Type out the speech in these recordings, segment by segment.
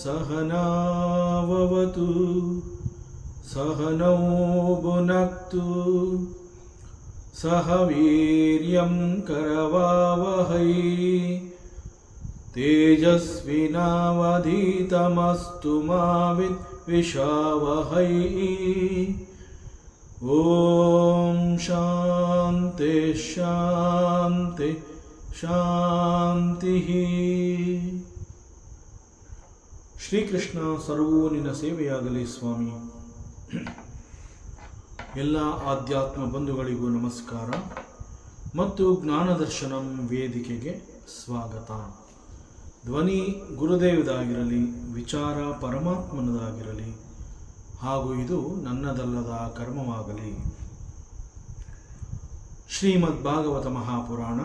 सहनावतु सहनौ भुनक्तु सह वीर्यं करवावहै तेजस्विनावधीतमस्तु मा विद्विषावहै। ओम शांति शांति शांति। ಶ್ರೀಕೃಷ್ಣ ಸರ್ವೂ ನಿನ್ನ ಸೇವೆಯಾಗಲಿ ಸ್ವಾಮಿ. ಎಲ್ಲ ಆಧ್ಯಾತ್ಮ ಬಂಧುಗಳಿಗೂ ನಮಸ್ಕಾರ ಮತ್ತು ಜ್ಞಾನದರ್ಶನಂ ವೇದಿಕೆಗೆ ಸ್ವಾಗತ. ಧ್ವನಿ ಗುರುದೇವದಾಗಿರಲಿ, ವಿಚಾರ ಪರಮಾತ್ಮನದಾಗಿರಲಿ, ಹಾಗೂ ಇದು ನನ್ನದಲ್ಲದ ಕರ್ಮವಾಗಲಿ. ಶ್ರೀಮದ್ ಭಾಗವತ ಮಹಾಪುರಾಣ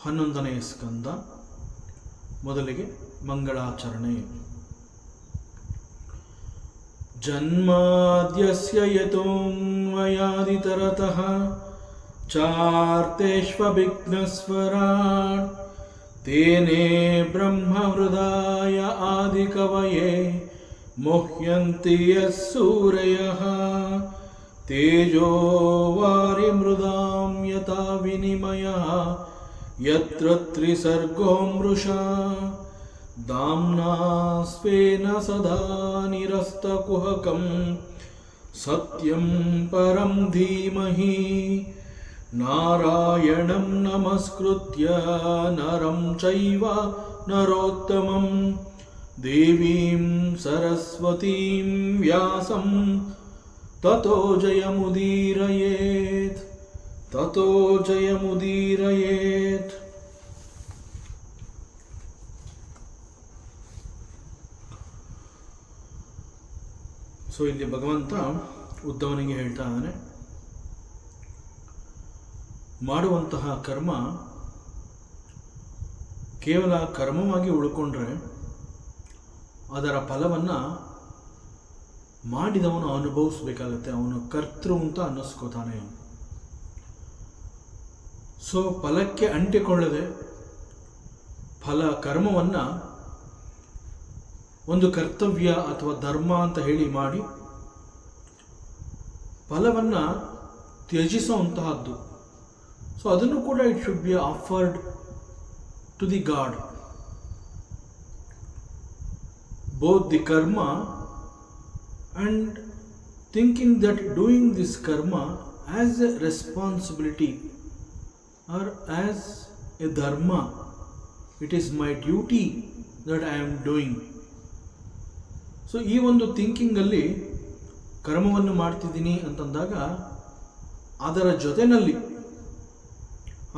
11ನೇ ಸ್ಕಂದ. ಮೊದಲಿಗೆ ಮಂಗಳಾಚರಣೆ. ಜನ್ಮಾದ್ಯಸ್ಯ ಯತೋನ್ಮಯಾದಿತರತಃ ಚಾರ್ತೇಷ್ವವಿಘ್ನಸ್ವರಾಟ್ ತೇನೇ ಬ್ರಹ್ಮಹೃದಾಯ ಆದಿಕವಯೇ ಮುಹ್ಯಂತಿ ಯಸ್ಸೂರಯಃ ತೇಜೋ ವಾರಿಮೃದಾಂ ಯಥಾ ವಿನಿಮಯಃ ಯತ್ರ ತ್ರಿಸರ್ಗೋ ಮೃಷಾ ದಾಮ್ನಾ ಸ್ವೇನ ಸದಾ ನಿರಸ್ತಕುಹಕಂ ಸತ್ಯಂ ಪರಂ ಧೀಮಹಿ ನಾರಾಯಣಂ ನಮಸ್ಕೃತ್ಯ ನರಂ ಚೈವ ನರೋತ್ತಮಂ ದೇವೀಂ ಸರಸ್ವತೀಂ ವ್ಯಾಸಂ ತತೋ ಜಯಮುದೀರಯೇತ್ ತತೋ ಜಯಮುದೀರಯೇತ್. ಸೊ ಇಲ್ಲಿ ಭಗವಂತ ಉದ್ಧವನಿಗೆ ಹೇಳ್ತಾ ಇದ್ದಾನೆ, ಮಾಡುವಂತಹ ಕರ್ಮ ಕೇವಲ ಕರ್ಮವಾಗಿ ಉಳ್ಕೊಂಡ್ರೆ ಅದರ ಫಲವನ್ನು ಮಾಡಿದವನು ಅನುಭವಿಸ್ಬೇಕಾಗತ್ತೆ. ಅವನು ಕರ್ತೃ ಅಂತ ಅನ್ನಿಸ್ಕೋತಾನೆ. ಸೊ ಫಲಕ್ಕೆ ಅಂಟಿಕೊಳ್ಳದೆ ಕರ್ಮವನ್ನು ಒಂದು ಕರ್ತವ್ಯ ಅಥವಾ ಧರ್ಮ ಅಂತ ಹೇಳಿ ಮಾಡಿ ಫಲವನ್ನು ತ್ಯಜಿಸುವಂತಹದ್ದು. ಸೊ ಅದನ್ನು ಕೂಡ it should be offered to the God. Both the karma and thinking that doing this karma as a responsibility or as a dharma, it is my duty that I am doing. So ಈ ಒಂದು ಥಿಂಕಿಂಗಲ್ಲಿ ಕರ್ಮವನ್ನು ಮಾಡ್ತಿದ್ದೀನಿ ಅಂತಂದಾಗ ಅದರ ಜೊತೆಯಲ್ಲಿ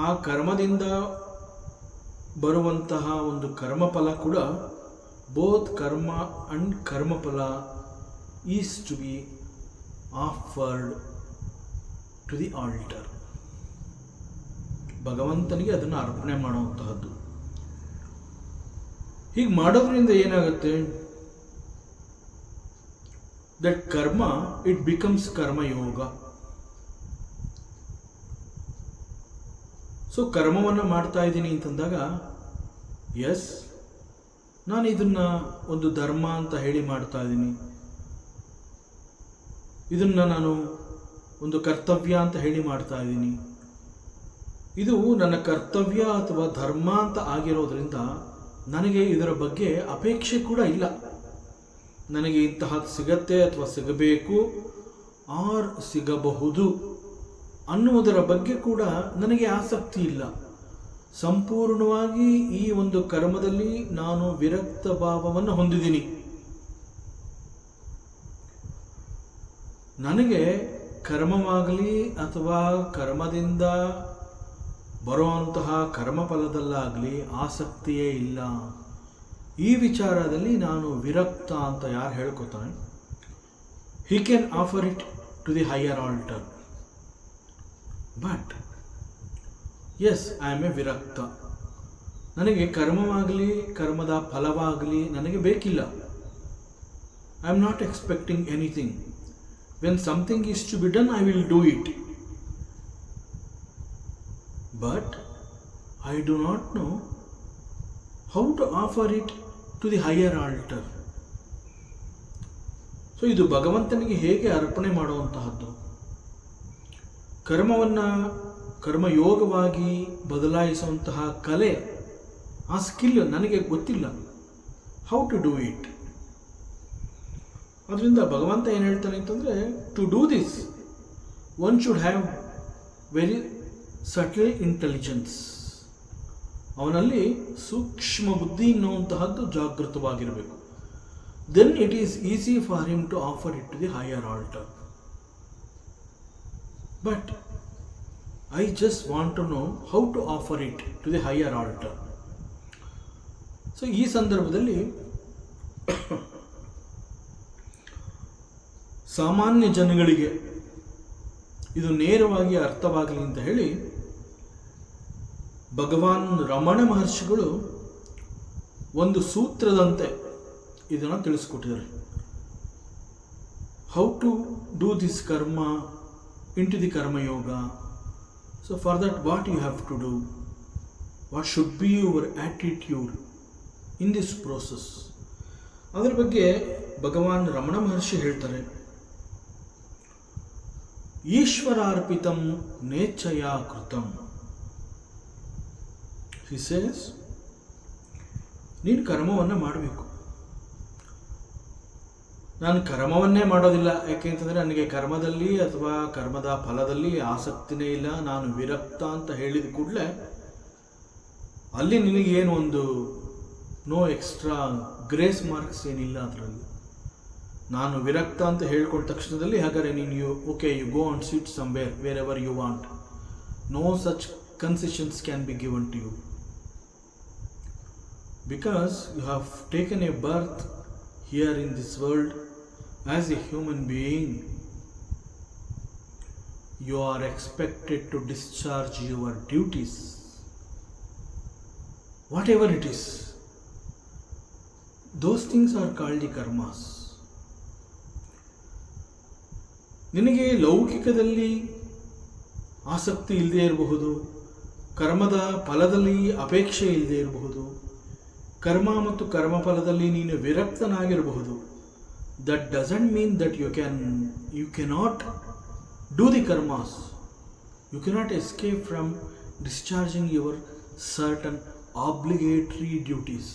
ಆ ಕರ್ಮದಿಂದ ಬರುವಂತಹ ಒಂದು ಕರ್ಮಫಲ ಕೂಡ ಬೋತ್ ಕರ್ಮ and ಕರ್ಮಫಲ is to be offered to the altar. ಭಗವಂತನಿಗೆ ಅದನ್ನು ಅರ್ಪಣೆ ಮಾಡುವಂತಹದ್ದು. ಹೀಗೆ ಮಾಡೋದ್ರಿಂದ ಏನಾಗುತ್ತೆ? ದಟ್ ಕರ್ಮ ಇಟ್ ಬಿಕಮ್ಸ್ ಕರ್ಮಯೋಗ. ಸೊ ಕರ್ಮವನ್ನು ಮಾಡ್ತಾ ಇದ್ದೀನಿ ಅಂತಂದಾಗ ಎಸ್, ನಾನು ಇದನ್ನು ಒಂದು ಧರ್ಮ ಅಂತ ಹೇಳಿ ಮಾಡ್ತಾ ಇದ್ದೀನಿ, ಇದನ್ನು ನಾನು ಒಂದು ಕರ್ತವ್ಯ ಅಂತ ಹೇಳಿ ಮಾಡ್ತಾ ಇದ್ದೀನಿ. ಇದು ನನ್ನ ಕರ್ತವ್ಯ ಅಥವಾ ಧರ್ಮ ಅಂತ ಆಗಿರೋದ್ರಿಂದ ನನಗೆ ಇದರ ಬಗ್ಗೆ ಅಪೇಕ್ಷೆ ಕೂಡ ಇಲ್ಲ. ನನಗೆ ಇಂತಹದ್ದು ಸಿಗತ್ತೆ ಅಥವಾ ಸಿಗಬೇಕು ಆರ್ ಸಿಗಬಹುದು ಅನ್ನುವುದರ ಬಗ್ಗೆ ಕೂಡ ನನಗೆ ಆಸಕ್ತಿ ಇಲ್ಲ. ಸಂಪೂರ್ಣವಾಗಿ ಈ ಒಂದು ಕರ್ಮದಲ್ಲಿ ನಾನು ವಿರಕ್ತ ಭಾವವನ್ನು ಹೊಂದಿದ್ದೀನಿ. ನನಗೆ ಕರ್ಮವಾಗಲಿ ಅಥವಾ ಕರ್ಮದಿಂದ ಬರುವಂತಹ ಕರ್ಮಫಲದಲ್ಲಾಗಲಿ ಆಸಕ್ತಿಯೇ ಇಲ್ಲ. ಈ ವಿಚಾರದಲ್ಲಿ ನಾನು ವಿರಕ್ತ ಅಂತ ಯಾರು ಹೇಳ್ಕೊತಾನೆ, he can offer it to the higher altar. But yes, I am a ವಿರಕ್ತ. ನನಗೆ ಕರ್ಮವಾಗಲಿ ಕರ್ಮದ ಫಲವಾಗಲಿ ನನಗೆ ಬೇಕಿಲ್ಲ. I am not expecting anything. When something is to be done, I will do it. But I do not know how to offer it to the higher altar. So ಇದು ಭಗವಂತನಿಗೆ ಹೇಗೆ ಅರ್ಪಣೆ ಮಾಡುವಂತಹದ್ದು. ಕರ್ಮವನ್ನು ಕರ್ಮಯೋಗವಾಗಿ ಬದಲಾಯಿಸುವಂತಹ ಕಲೆ, ಆ ಸ್ಕಿಲ್ ನನಗೆ ಗೊತ್ತಿಲ್ಲ. How to do it. ಅದರಿಂದ ಭಗವಂತ ಏನು ಹೇಳ್ತಾನೆ ಅಂತಂದರೆ, to do this one should have very subtle intelligence. ಅವನಲ್ಲಿ ಸೂಕ್ಷ್ಮ ಬುದ್ಧಿ ಎನ್ನುವಂತಹದ್ದು ಜಾಗೃತವಾಗಿರಬೇಕು. Then it is easy for him to offer it to the higher altar. But I just want to know how to offer it to the higher altar. So ಈ ಸಂದರ್ಭದಲ್ಲಿ ಸಾಮಾನ್ಯ ಜನಗಳಿಗೆ ಇದು ನೇರವಾಗಿ ಅರ್ಥವಾಗಲಿ ಅಂತ ಹೇಳಿ ಭಗವಾನ್ ರಮಣ ಮಹರ್ಷಿಗಳು ಒಂದು ಸೂತ್ರದಂತೆ ಇದನ್ನು ತಿಳಿಸ್ಕೊಟ್ಟಿದ್ದಾರೆ. How to do this karma into the karmayoga. So for that what you have to do, what should be your attitude in this process. ಅದರ ಬಗ್ಗೆ ಭಗವಾನ್ ರಮಣ ಮಹರ್ಷಿ ಹೇಳ್ತಾರೆ, ಈಶ್ವರಾರ್ಪಿತಂ ನೇಚ್ಛಯ ಕೃತಂ. ಹಿ ಸೇಸ್, ನೀನು ಕರ್ಮವನ್ನು ಮಾಡಬೇಕು. ನಾನು ಕರ್ಮವನ್ನೇ ಮಾಡೋದಿಲ್ಲ, ಯಾಕೆಂತಂದರೆ ನನಗೆ ಕರ್ಮದಲ್ಲಿ ಅಥವಾ ಕರ್ಮದ ಫಲದಲ್ಲಿ ಆಸಕ್ತಿನೇ ಇಲ್ಲ, ನಾನು ವಿರಕ್ತ ಅಂತ ಹೇಳಿದ ಕೂಡಲೇ ಅಲ್ಲಿ ನಿನಗೇನು ಒಂದು ನೋ ಎಕ್ಸ್ಟ್ರಾ ಗ್ರೇಸ್ ಮಾರ್ಕ್ಸ್ ಏನಿಲ್ಲ ಅದರಲ್ಲಿ. ನಾನು ವಿರಕ್ತ ಅಂತ ಹೇಳ್ಕೊಂಡ ತಕ್ಷಣದಲ್ಲಿ ಹಾಗಾದರೆ ನೀನು okay you go and sit somewhere wherever you want. No such concessions can be given to you. Because you have taken a birth here in this world as a human being, you are expected to discharge your duties, whatever it is. Those things are called the karmas. ನಿನಗೆ ಲೌಕಿಕದಲ್ಲಿ ಆಸಕ್ತಿ ಇಲ್ಲದೆ ಇರಬಹುದು, ಕರ್ಮದ ಫಲದಲ್ಲಿ ಅಪೇಕ್ಷೆ ಇಲ್ಲದೆ ಇರಬಹುದು, ಕರ್ಮ ಮತ್ತು ಕರ್ಮಫಲದಲ್ಲಿ ನೀನು ವಿರಕ್ತನಾಗಿರಬಹುದು. That doesn't mean that you cannot do the karmas. You cannot escape from discharging your certain obligatory duties.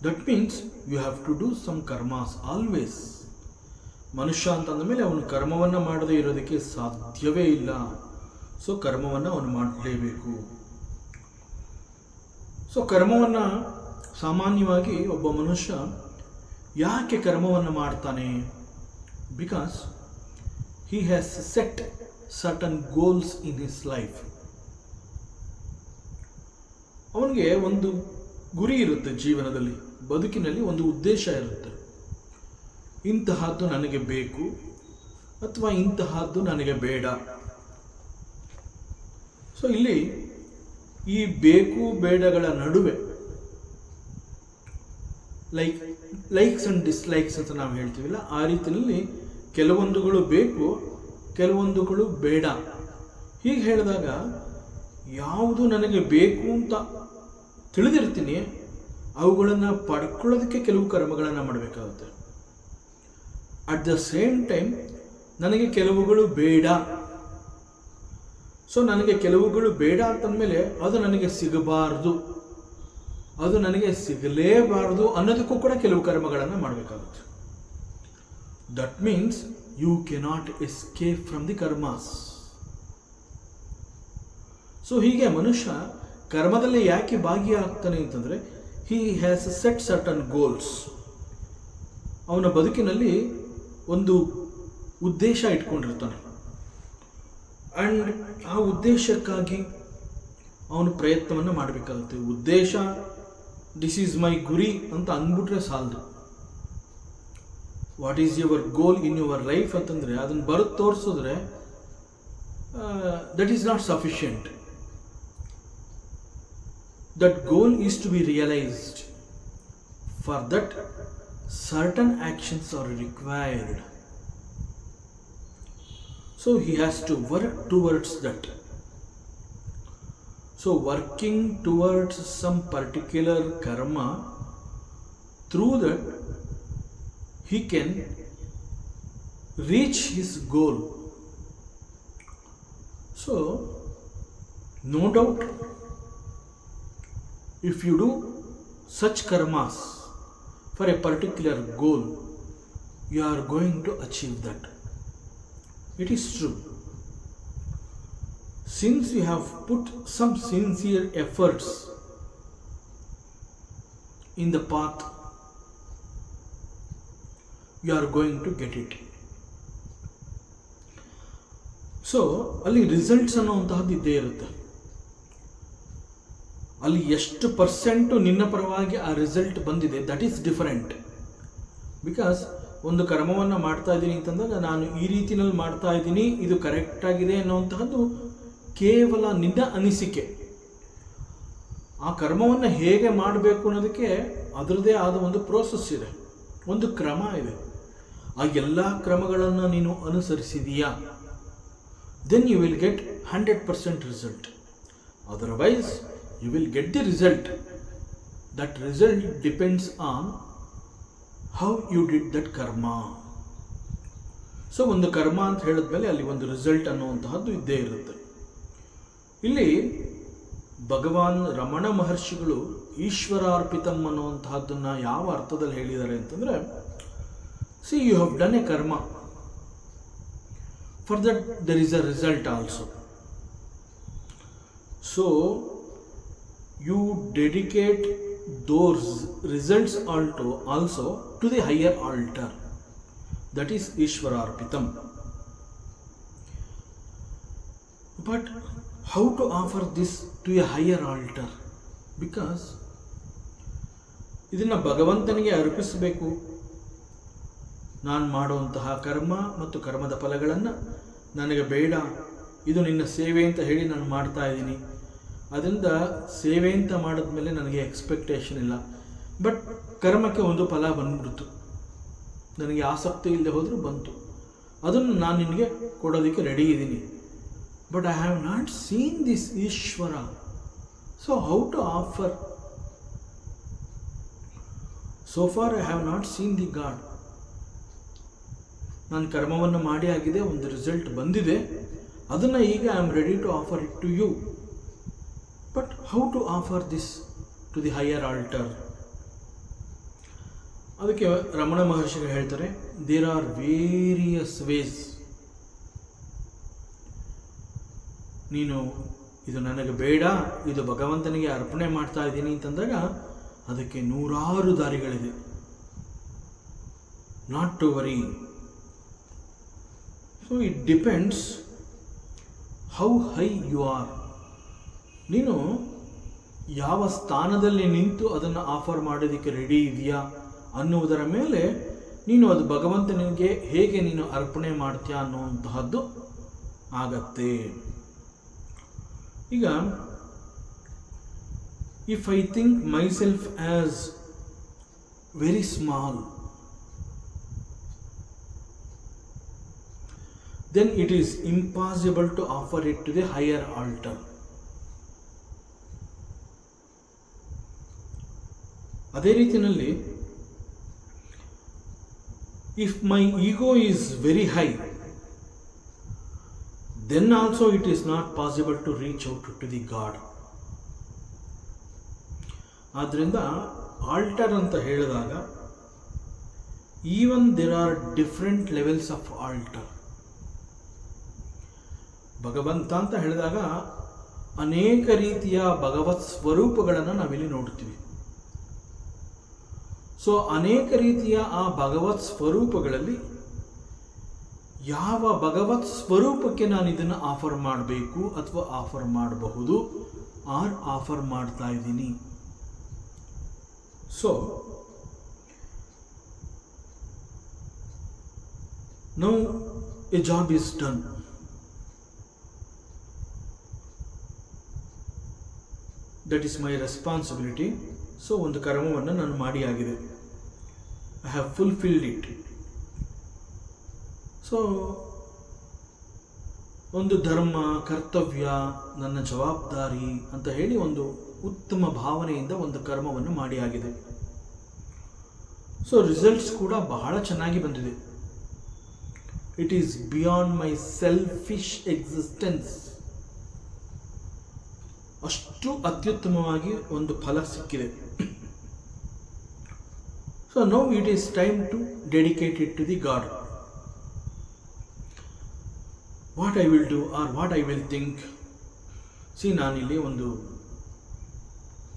That means you have to do some karmas always. ಮನುಷ್ಯ ಅಂತಂದ ಮೇಲೆ ಅವನು ಕರ್ಮವನ್ನು ಮಾಡದೇ ಇರೋದಕ್ಕೆ ಸಾಧ್ಯವೇ ಇಲ್ಲ. ಸೊ ಕರ್ಮವನ್ನು ಅವನು ಮಾಡಲೇಬೇಕು. ಸೊ ಕರ್ಮವನ್ನು ಸಾಮಾನ್ಯವಾಗಿ ಒಬ್ಬ ಮನುಷ್ಯ ಯಾಕೆ ಕರ್ಮವನ್ನು ಮಾಡ್ತಾನೆ? Because he has set certain goals in his life. ಅವನಿಗೆ ಒಂದು ಗುರಿ ಇರುತ್ತೆ ಜೀವನದಲ್ಲಿ, ಬದುಕಿನಲ್ಲಿ ಒಂದು ಉದ್ದೇಶ ಇರುತ್ತೆ. ಇಂತಹದ್ದು ನನಗೆ ಬೇಕು ಅಥವಾ ಇಂತಹದ್ದು ನನಗೆ ಬೇಡ. ಸೊ ಇಲ್ಲಿ ಈ ಬೇಕು ಬೇಡಗಳ ನಡುವೆ ಲೈಕ್ಸ್ ಅಂಡ್ ಡಿಸ್ಲೈಕ್ಸ್ ಅಂತ ನಾವು ಹೇಳ್ತೀವಿಲ್ಲ, ಆ ರೀತಿಯಲ್ಲಿ ಕೆಲವೊಂದುಗಳು ಬೇಕು, ಕೆಲವೊಂದುಗಳು ಬೇಡ. ಹೀಗೆ ಹೇಳಿದಾಗ ಯಾವುದು ನನಗೆ ಬೇಕು ಅಂತ ತಿಳಿದಿರ್ತೀನಿ ಅವುಗಳನ್ನು ಪಡ್ಕೊಳ್ಳೋದಕ್ಕೆ ಕೆಲವು ಕರ್ಮಗಳನ್ನು ಮಾಡಬೇಕಾಗುತ್ತೆ. ಅಟ್ ದ ಸೇಮ್ ಟೈಮ್ ನನಗೆ ಕೆಲವುಗಳು ಬೇಡ. ಸೊ ನನಗೆ ಕೆಲವುಗಳು ಬೇಡ ಅಂತಂದಮೇಲೆ ಅದು ನನಗೆ ಸಿಗಬಾರ್ದು, ಅದು ನನಗೆ ಸಿಗಲೇಬಾರ್ದು ಅನ್ನೋದಕ್ಕೂ ಕೂಡ ಕೆಲವು ಕರ್ಮಗಳನ್ನು ಮಾಡಬೇಕಾಗುತ್ತೆ. That means you cannot escape from the karmas. So ಹೀಗೆ ಮನುಷ್ಯ ಕರ್ಮದಲ್ಲಿ ಯಾಕೆ ಭಾಗಿಯಾಗ್ತಾನೆ ಅಂತಂದರೆ he has set certain goals. ಅವನ ಬದುಕಿನಲ್ಲಿ ಒಂದು ಉದ್ದೇಶ ಇಟ್ಕೊಂಡಿರ್ತಾನೆ. ಆ್ಯಂಡ್ ಆ ಉದ್ದೇಶಕ್ಕಾಗಿ ಅವನು ಪ್ರಯತ್ನವನ್ನು ಮಾಡಬೇಕಾಗುತ್ತೆ. ಉದ್ದೇಶ ದಿಸ್ ಈಸ್ ಮೈ ಗುರಿ ಅಂತ ಅಂದ್ಬಿಟ್ರೆ ಸಾಲದು. What is your goal in your life ಅಂತಂದರೆ ಅದನ್ನು ಬರೆದು ತೋರಿಸಿದ್ರೆ that is not sufficient. That goal is to be realised. For that certain actions are required. So he has to work towards that. So working towards some particular karma, through that he can reach his goal. So no doubt, if you do such karmas for a particular goal, you are going to achieve that. It is true. Since you have put some sincere efforts in the path, you are going to get it. So, ಅಲ್ಲಿ results ಅನ್ನುವಂತಹದ್ದು ಇದ್ದೇ ಇರುತ್ತೆ. ಅಲ್ಲಿ ಎಷ್ಟು percent ನಿನ್ನ ಪರವಾಗಿ ಆ result ಬಂದಿದೆ, that is different. Because ಒಂದು ಕರ್ಮವನ್ನು ಮಾಡ್ತಾ ಇದ್ದೀನಿ ಅಂತಂದಾಗ ನಾನು ಈ ರೀತಿಯಲ್ಲಿ ಮಾಡ್ತಾ ಇದ್ದೀನಿ, ಇದು ಕರೆಕ್ಟಾಗಿದೆ ಅನ್ನುವಂತಹದ್ದು ಕೇವಲ ನಿನ್ನ ಅನಿಸಿಕೆ. ಆ ಕರ್ಮವನ್ನು ಹೇಗೆ ಮಾಡಬೇಕು ಅನ್ನೋದಕ್ಕೆ ಅದರದೇ ಆದ ಒಂದು ಪ್ರೋಸೆಸ್ ಇದೆ, ಒಂದು ಕ್ರಮ ಇದೆ. ಆ ಎಲ್ಲ ಕ್ರಮಗಳನ್ನು ನೀನು ಅನುಸರಿಸಿದೀಯಾ, then you will get 100% result. Otherwise you will get the result. That result depends on how you did that karma. So ಒಂದು ಕರ್ಮ ಅಂತ ಹೇಳಿದ್ಮೇಲೆ ಅಲ್ಲಿ ಒಂದು ರಿಸಲ್ಟ್ ಅನ್ನುವಂತಹದ್ದು ಇದ್ದೇ ಇರುತ್ತೆ. ಇಲ್ಲಿ ಭಗವಾನ್ ರಮಣ ಮಹರ್ಷಿಗಳು ಈಶ್ವರಾರ್ಪಿತಂ ಅನ್ನುವಂತಹದ್ದನ್ನು ಯಾವ ಅರ್ಥದಲ್ಲಿ ಹೇಳಿದ್ದಾರೆ ಅಂತಂದರೆ, see you have done a karma, for that there is a result also. So you dedicate those results also to the higher altar, that is Ishwararpitam. But how to offer this to a higher altar? Because ಇದನ್ನು ಭಗವಂತನಿಗೆ ಅರ್ಪಿಸಬೇಕು. ನಾನು ಮಾಡುವಂತಹ ಕರ್ಮ ಮತ್ತು ಕರ್ಮದ ಫಲಗಳನ್ನು ನನಗೆ ಬೇಡ, ಇದು ನಿನ್ನ ಸೇವೆ ಅಂತ ಹೇಳಿ ನಾನು ಮಾಡ್ತಾ ಇದ್ದೀನಿ. ಅದರಿಂದ ಸೇವೆ ಅಂತ ಮಾಡಿದ್ಮೇಲೆ ನನಗೆ ಎಕ್ಸ್ಪೆಕ್ಟೇಷನ್ ಇಲ್ಲ, ಬಟ್ ಕರ್ಮಕ್ಕೆ ಒಂದು ಫಲ ಬಂದ್ಬಿಡ್ತು, ನನಗೆ ಆಸಕ್ತಿ ಇಲ್ಲದೆ ಹೋದರೂ ಬಂತು, ಅದನ್ನು ನಾನು ನಿನಗೆ ಕೊಡೋದಕ್ಕೆ ರೆಡಿ ಇದ್ದೀನಿ. But I have not seen this Ishwara, so how to offer? So for I have not seen the God. ನಾನು ಕರ್ಮವನ್ನು ಮಾಡಿ ಆಗಿದೆ, ಒಂದು ರಿಸಲ್ಟ್ ಬಂದಿದೆ, ಅದನ್ನು ಈಗ I am ready to offer it to you. But how to offer this to the higher altar? ಅದಕ್ಕೆ ರಮಣ ಮಹರ್ಷಿಗಳು ಹೇಳ್ತಾರೆ, ದೇರ್ ಆರ್ ವೇರಿಯಸ್ ವೇಸ್. ನೀನು ಇದು ನನಗೆ ಬೇಡ, ಇದು ಭಗವಂತನಿಗೆ ಅರ್ಪಣೆ ಮಾಡ್ತಾ ಇದ್ದೀನಿ ಅಂತಂದಾಗ ಅದಕ್ಕೆ 100 ದಾರಿಗಳಿದೆ. Not to worry. So it depends how high you are. ನೀನು ಯಾವ ಸ್ಥಾನದಲ್ಲಿ ನಿಂತು ಅದನ್ನು ಆಫರ್ ಮಾಡೋದಕ್ಕೆ ರೆಡಿ ಇದೆಯಾ ಅನ್ನುವುದರ ಮೇಲೆ ನೀನು ಅದು ಭಗವಂತನಿಗೆ ಹೇಗೆ ನೀನು ಅರ್ಪಣೆ ಮಾಡ್ತೀಯ ಅನ್ನುವಂತಹದ್ದು ಆಗತ್ತೆ. ಈಗ if I think my self as very small, then it is impossible to offer it to the higher altar. ಅದೇ ರೀತಿಯಲ್ಲಿ if my ego is very high, then also it is not possible to reach out to the God. ಆದ್ದರಿಂದ altar ಅಂತ ಹೇಳಿದಾಗ even there are different levels of altar. ಭಗವಂತ ಅಂತ ಹೇಳಿದಾಗ ಅನೇಕ ರೀತಿಯ ಭಗವತ್ ಸ್ವರೂಪಗಳನ್ನು ನಾವಿಲ್ಲಿ ನೋಡ್ತೀವಿ. ಸೊ ಅನೇಕ ರೀತಿಯ ಆ ಭಗವತ್ ಸ್ವರೂಪಗಳಲ್ಲಿ ಯಾವ ಭಗವತ್ ಸ್ವರೂಪಕ್ಕೆ ನಾನು ಇದನ್ನು ಆಫರ್ ಮಾಡಬೇಕು ಅಥವಾ ಆಫರ್ ಮಾಡಬಹುದು ಆಫರ್ ಮಾಡ್ತಾ ಇದ್ದೀನಿ. So now A job is done. That is my responsibility. So ಒಂದು ಕರ್ಮವನ್ನು ನಾನು ಮಾಡಿ ಆಗಿದೆ. I have fulfilled it. So ಒಂದು ಧರ್ಮ, ಕರ್ತವ್ಯ, ನನ್ನ ಜವಾಬ್ದಾರಿ ಅಂತ ಹೇಳಿ ಒಂದು ಉತ್ತಮ ಭಾವನೆಯಿಂದ ಒಂದು ಕರ್ಮವನ್ನು ಮಾಡಿ ಆಗಿದೆ. ಸೊ ರಿಸಲ್ಟ್ಸ್ ಕೂಡ ಬಹಳ ಚೆನ್ನಾಗಿ ಬಂದಿದೆ. It is beyond my selfish existence. ಅಷ್ಟು ಅತ್ಯುತ್ತಮವಾಗಿ ಒಂದು ಫಲ ಸಿಕ್ಕಿದೆ. So now it is time to dedicate it to the God. What I will do or what I will think. ನಾನಿಲ್ಲಿ ಒಂದು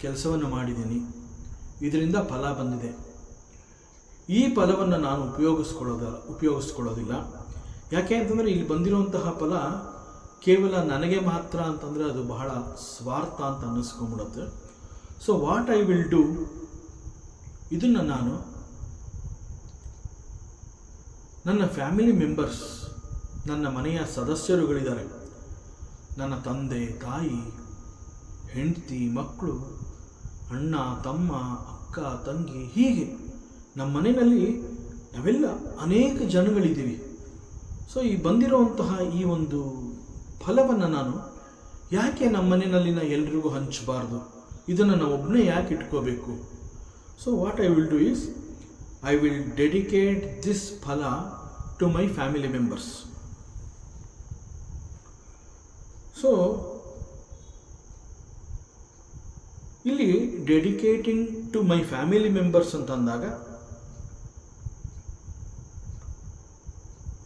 ಕೆಲಸವನ್ನು ಮಾಡಿದ್ದೀನಿ, ಇದರಿಂದ ಫಲ ಬಂದಿದೆ. ಈ ಫಲವನ್ನು ನಾನು ಉಪಯೋಗಿಸ್ಕೊಳ್ಳೋದಿಲ್ಲ. ಯಾಕೆ ಅಂತಂದರೆ ಇಲ್ಲಿ ಬಂದಿರುವಂತಹ ಫಲ ಕೇವಲ ನನಗೆ ಮಾತ್ರ ಅಂತಂದರೆ ಅದು ಬಹಳ ಸ್ವಾರ್ಥ ಅಂತ ಅನ್ನಿಸ್ಕೊಂಡ್ಬಿಡುತ್ತೆ. So what I will do, ಇದನ್ನು ನಾನು ನನ್ನ ಫ್ಯಾಮಿಲಿ ಮೆಂಬರ್ಸ್, ನನ್ನ ಮನೆಯ ಸದಸ್ಯರುಗಳಿದ್ದಾರೆ, ನನ್ನ ತಂದೆ, ತಾಯಿ, ಹೆಂಡತಿ, ಮಕ್ಕಳು, ಅಣ್ಣ, ತಮ್ಮ, ಅಕ್ಕ, ತಂಗಿ, ಹೀಗೆ ನಮ್ಮ ಮನೆಯಲ್ಲಿ ನಾವೆಲ್ಲ ಅನೇಕ ಜನಗಳಿದ್ದೀವಿ. ಸೊ ಈ ಬಂದಿರುವಂತಹ ಈ ಒಂದು ಫಲವನ್ನು ನಾನು ಯಾಕೆ ನಮ್ಮ ಮನೆಯಲ್ಲಿನ ಎಲ್ರಿಗೂ ಹಂಚಬಾರ್ದು, ಇದನ್ನು ನಾವು ಒಬ್ಬನೇ ಯಾಕೆ ಇಟ್ಕೋಬೇಕು. So what I will do is I will dedicate this phala to my family members. So ಇಲ್ಲಿ dedicating to my family members ಅಂತಂದಾಗ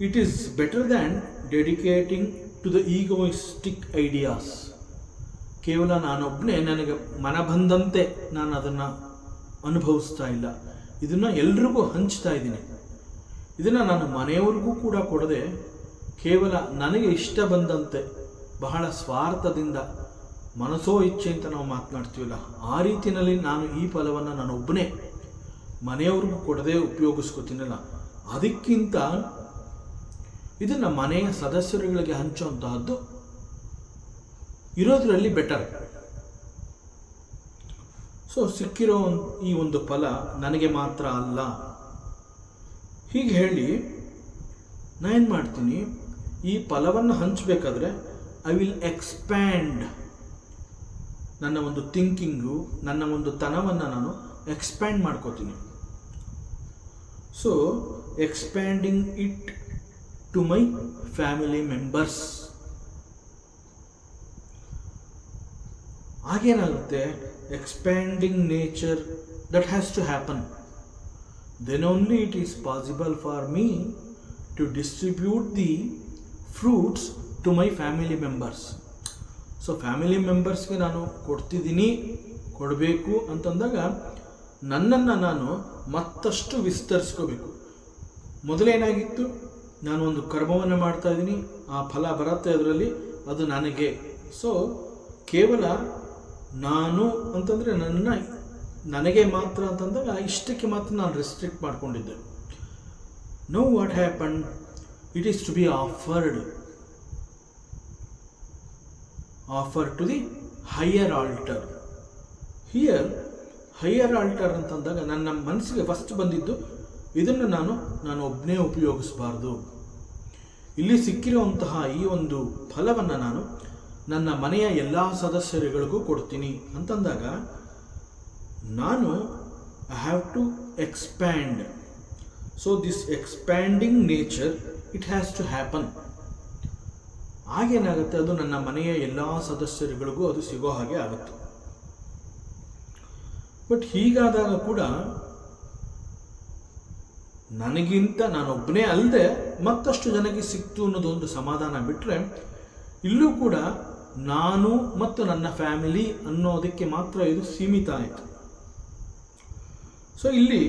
it is better than dedicating to the egoistic ideas. ಕೇವಲ ನಾನೊಬ್ಬನೇ ನನಗೆ ಮನ ಬಂದಂತೆ ನಾನು ಅದನ್ನು ಅನುಭವಿಸ್ತಾ ಇಲ್ಲ, ಇದನ್ನು ಎಲ್ರಿಗೂ ಹಂಚ್ತಾ ಇದ್ದೀನಿ. ಇದನ್ನು ನಾನು ಮನೆಯವ್ರಿಗೂ ಕೂಡ ಕೊಡದೆ ಕೇವಲ ನನಗೆ ಇಷ್ಟ ಬಂದಂತೆ ಬಹಳ ಸ್ವಾರ್ಥದಿಂದ, ಮನಸೋ ಇಚ್ಛೆ ಅಂತ ನಾವು ಮಾತನಾಡ್ತೀವಲ್ಲ, ಆ ರೀತಿಯಲ್ಲಿ ನಾನು ಈ ಫಲವನ್ನು ನಾನು ಒಬ್ಬನೇ ಮನೆಯವ್ರಿಗೂ ಕೊಡದೆ ಉಪಯೋಗಿಸ್ಕೋತೀನಲ್ಲ, ಅದಕ್ಕಿಂತ ಇದನ್ನು ಮನೆಯ ಸದಸ್ಯರುಗಳಿಗೆ ಹಂಚುವಂತಹದ್ದು ಇರೋದರಲ್ಲಿ ಬೆಟರ್. ಸೊ ಸಿಕ್ಕಿರೋ ಈ ಒಂದು ಫಲ ನನಗೆ ಮಾತ್ರ ಅಲ್ಲ, ಹೀಗೆ ಹೇಳಿ ನಾನೇನು ಮಾಡ್ತೀನಿ, ಈ ಫಲವನ್ನು ಹಂಚಬೇಕಾದ್ರೆ ಐ ವಿಲ್ ಎಕ್ಸ್ಪ್ಯಾಂಡ್ ನನ್ನ ಒಂದು ಥಿಂಕಿಂಗು, ನನ್ನ ಒಂದು ತನವನ್ನು ನಾನು ಎಕ್ಸ್ಪ್ಯಾಂಡ್ ಮಾಡ್ಕೋತೀನಿ. So expanding it to my family members. ಆಗೇನಾಗುತ್ತೆ, expanding nature that has to happen. Then only it is possible for me to distribute the fruits to my family members. So family ಮೆಂಬರ್ಸ್ಗೆ ನಾನು ಕೊಡಬೇಕು ಅಂತಂದಾಗ ನನ್ನನ್ನು ನಾನು ಮತ್ತಷ್ಟು ವಿಸ್ತರಿಸ್ಕೋಬೇಕು. ಮೊದಲೇನಾಗಿತ್ತು, ನಾನು ಒಂದು ಕರ್ಮವನ್ನು ಮಾಡ್ತಾ ಇದ್ದೀನಿ, ಆ ಫಲ ಬರುತ್ತೆ ಅದರಲ್ಲಿ, ಅದು ನನಗೆ. ಸೊ ಕೇವಲ ನಾನು ಅಂತಂದರೆ ನನಗೆ ಮಾತ್ರ ಅಂತಂದಾಗ ಇಷ್ಟಕ್ಕೆ ಮಾತ್ರ ನಾನು ರೆಸ್ಟ್ರಿಕ್ಟ್ ಮಾಡಿಕೊಂಡಿದ್ದೆ. Now what happen, it is to be offered to the higher altar. Here higher altar ಅಂತಂದಾಗ ನನ್ನ ಮನಸ್ಸಿಗೆ ಫಸ್ಟ್ ಬಂದಿದ್ದು, ಇದನ್ನು ನಾನು ಒಬ್ಬನೇ ಉಪಯೋಗಿಸಬಾರ್ದು. ಇಲ್ಲಿ ಸಿಕ್ಕಿರುವಂತಹ ಈ ಒಂದು ಫಲವನ್ನು ನಾನು ನನ್ನ ಮನೆಯ ಎಲ್ಲ ಸದಸ್ಯರುಗಳಿಗೂ ಕೊಡ್ತೀನಿ ಅಂತಂದಾಗ ನಾನು I have to expand. So this expanding nature it has to happen. ಆಗೇನಾಗುತ್ತೆ, ಅದು ನನ್ನ ಮನೆಯ ಎಲ್ಲ ಸದಸ್ಯರುಗಳಿಗೂ ಅದು ಸಿಗೋ ಹಾಗೆ ಆಗುತ್ತೆ. ಬಟ್ ಹೀಗಾದಾಗ ಕೂಡ ನನಗಿಂತ ನಾನೊಬ್ಬನೇ ಅಲ್ಲದೆ ಮತ್ತಷ್ಟು ಜನಕ್ಕೆ ಸಿಕ್ತು ಅನ್ನೋದೊಂದು ಸಮಾಧಾನ ಬಿಟ್ಟರೆ, ಇಲ್ಲೂ ಕೂಡ ನಾನು ಮತ್ತು ನನ್ನ ಫ್ಯಾಮಿಲಿ ಅನ್ನೋದಕ್ಕೆ ಮಾತ್ರ ಇದು ಸೀಮಿತ ಆಯಿತು. ಸೊ ಇಲ್ಲಿ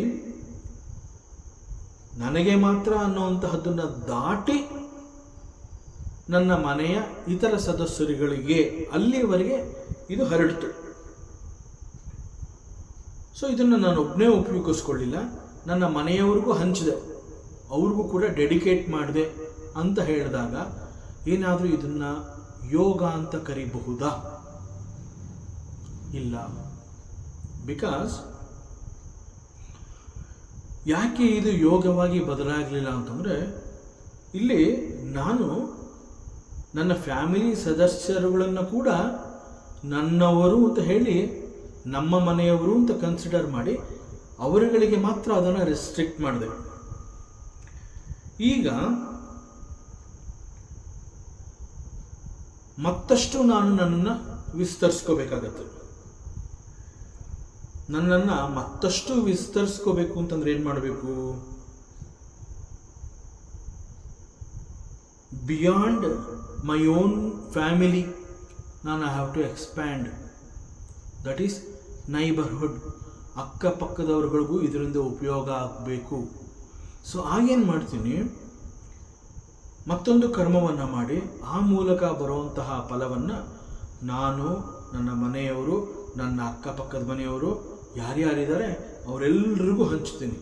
ನನಗೆ ಮಾತ್ರ ಅನ್ನುವಂತಹದ್ದನ್ನು ದಾಟಿ ನನ್ನ ಮನೆಯ ಇತರ ಸದಸ್ಯರುಗಳಿಗೆ ಅಲ್ಲಿಯವರೆಗೆ ಇದು ಹರಡಿತು. ಸೊ ಇದನ್ನು ನಾನು ಒಬ್ಬನೇ ಉಪಯೋಗಿಸ್ಕೊಳ್ಳಿಲ್ಲ, ನನ್ನ ಮನೆಯವರಿಗೂ ಹಂಚಿದೆ, ಅವ್ರಿಗೂ ಕೂಡ ಡೆಡಿಕೇಟ್ ಮಾಡಿದೆ ಅಂತ ಹೇಳಿದಾಗ ಏನಾದರೂ ಇದನ್ನು ಯೋಗ ಅಂತ ಕರಿಬಹುದಾ? ಇಲ್ಲ. ಬಿಕಾಸ್ ಯಾಕೆ ಇದು ಯೋಗವಾಗಿ ಬದಲಾಗಲಿಲ್ಲ ಅಂತಂದರೆ, ಇಲ್ಲಿ ನಾನು ನನ್ನ ಫ್ಯಾಮಿಲಿ ಸದಸ್ಯರುಗಳನ್ನು ಕೂಡ ನನ್ನವರು ಅಂತ ಹೇಳಿ, ನಮ್ಮ ಮನೆಯವರು ಅಂತ ಕನ್ಸಿಡರ್ ಮಾಡಿ ಅವರುಗಳಿಗೆ ಮಾತ್ರ ಅದನ್ನು ರೆಸ್ಟ್ರಿಕ್ಟ್ ಮಾಡಿದೆ. ಈಗ ಮತ್ತಷ್ಟು ನಾನು ನನ್ನನ್ನು ವಿಸ್ತರಿಸ್ಕೋಬೇಕಾಗತ್ತೆ. ನನ್ನನ್ನು ಮತ್ತಷ್ಟು ವಿಸ್ತರಿಸ್ಕೋಬೇಕು ಅಂತಂದ್ರೆ ಏನು ಮಾಡಬೇಕು? ಬಿಯಾಂಡ್ ಮೈ ಓನ್ ಫ್ಯಾಮಿಲಿ ನಾನು I have to expand. That is neighbourhood. ಅಕ್ಕಪಕ್ಕದವ್ರುಗಳಿಗೂ ಇದರಿಂದ ಉಪಯೋಗ ಆಗಬೇಕು. ಸೊ ಆಗೇನು ಮಾಡ್ತೀನಿ, ಮತ್ತೊಂದು ಕರ್ಮವನ್ನು ಮಾಡಿ ಆ ಮೂಲಕ ಬರುವಂತಹ ಫಲವನ್ನು ನಾನು, ನನ್ನ ಮನೆಯವರು, ನನ್ನ ಅಕ್ಕಪಕ್ಕದ ಮನೆಯವರು ಯಾರ್ಯಾರಿದ್ದಾರೆ ಅವರೆಲ್ಲರಿಗೂ ಹಂಚ್ತೀನಿ.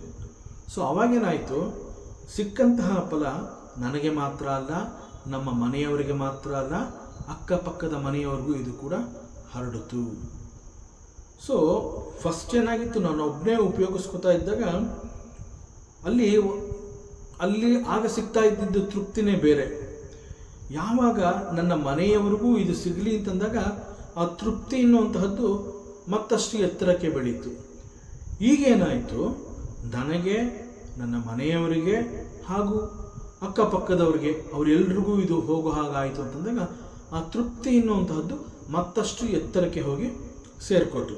ಸೊ ಅವಾಗೇನಾಯಿತು, ಸಿಕ್ಕಂತಹ ಫಲ ನನಗೆ ಮಾತ್ರ ಅಲ್ಲ, ನಮ್ಮ ಮನೆಯವರಿಗೆ ಮಾತ್ರ ಅಲ್ಲ, ಅಕ್ಕಪಕ್ಕದ ಮನೆಯವರಿಗೂ ಇದು ಕೂಡ ಹರಡಿತು. ಸೊ ಫಸ್ಟ್ ಏನಾಗಿತ್ತು, ನಾನು ಒಬ್ಬನೇ ಉಪಯೋಗಿಸ್ಕೊತಾ ಇದ್ದಾಗ ಅಲ್ಲಿ ಆಗ ಸಿಗ್ತಾ ಇದ್ದಿದ್ದು ತೃಪ್ತಿನೇ ಬೇರೆ. ಯಾವಾಗ ನನ್ನ ಮನೆಯವರಿಗೂ ಇದು ಸಿಗಲಿ ಅಂತಂದಾಗ ಆ ತೃಪ್ತಿ ಅನ್ನುವಂತಹದ್ದು ಮತ್ತಷ್ಟು ಎತ್ತರಕ್ಕೆ ಬೆಳೀತು. ಈಗೇನಾಯಿತು, ನನಗೆ, ನನ್ನ ಮನೆಯವರಿಗೆ ಹಾಗೂ ಅಕ್ಕಪಕ್ಕದವರಿಗೆ ಅವರೆಲ್ಲರಿಗೂ ಇದು ಹೋಗೋ ಹಾಗಾಯಿತು ಅಂತಂದಾಗ ಆ ತೃಪ್ತಿ ಅನ್ನುವಂತಹದ್ದು ಮತ್ತಷ್ಟು ಎತ್ತರಕ್ಕೆ ಹೋಗಿ ಸೇರ್ಕೋತು.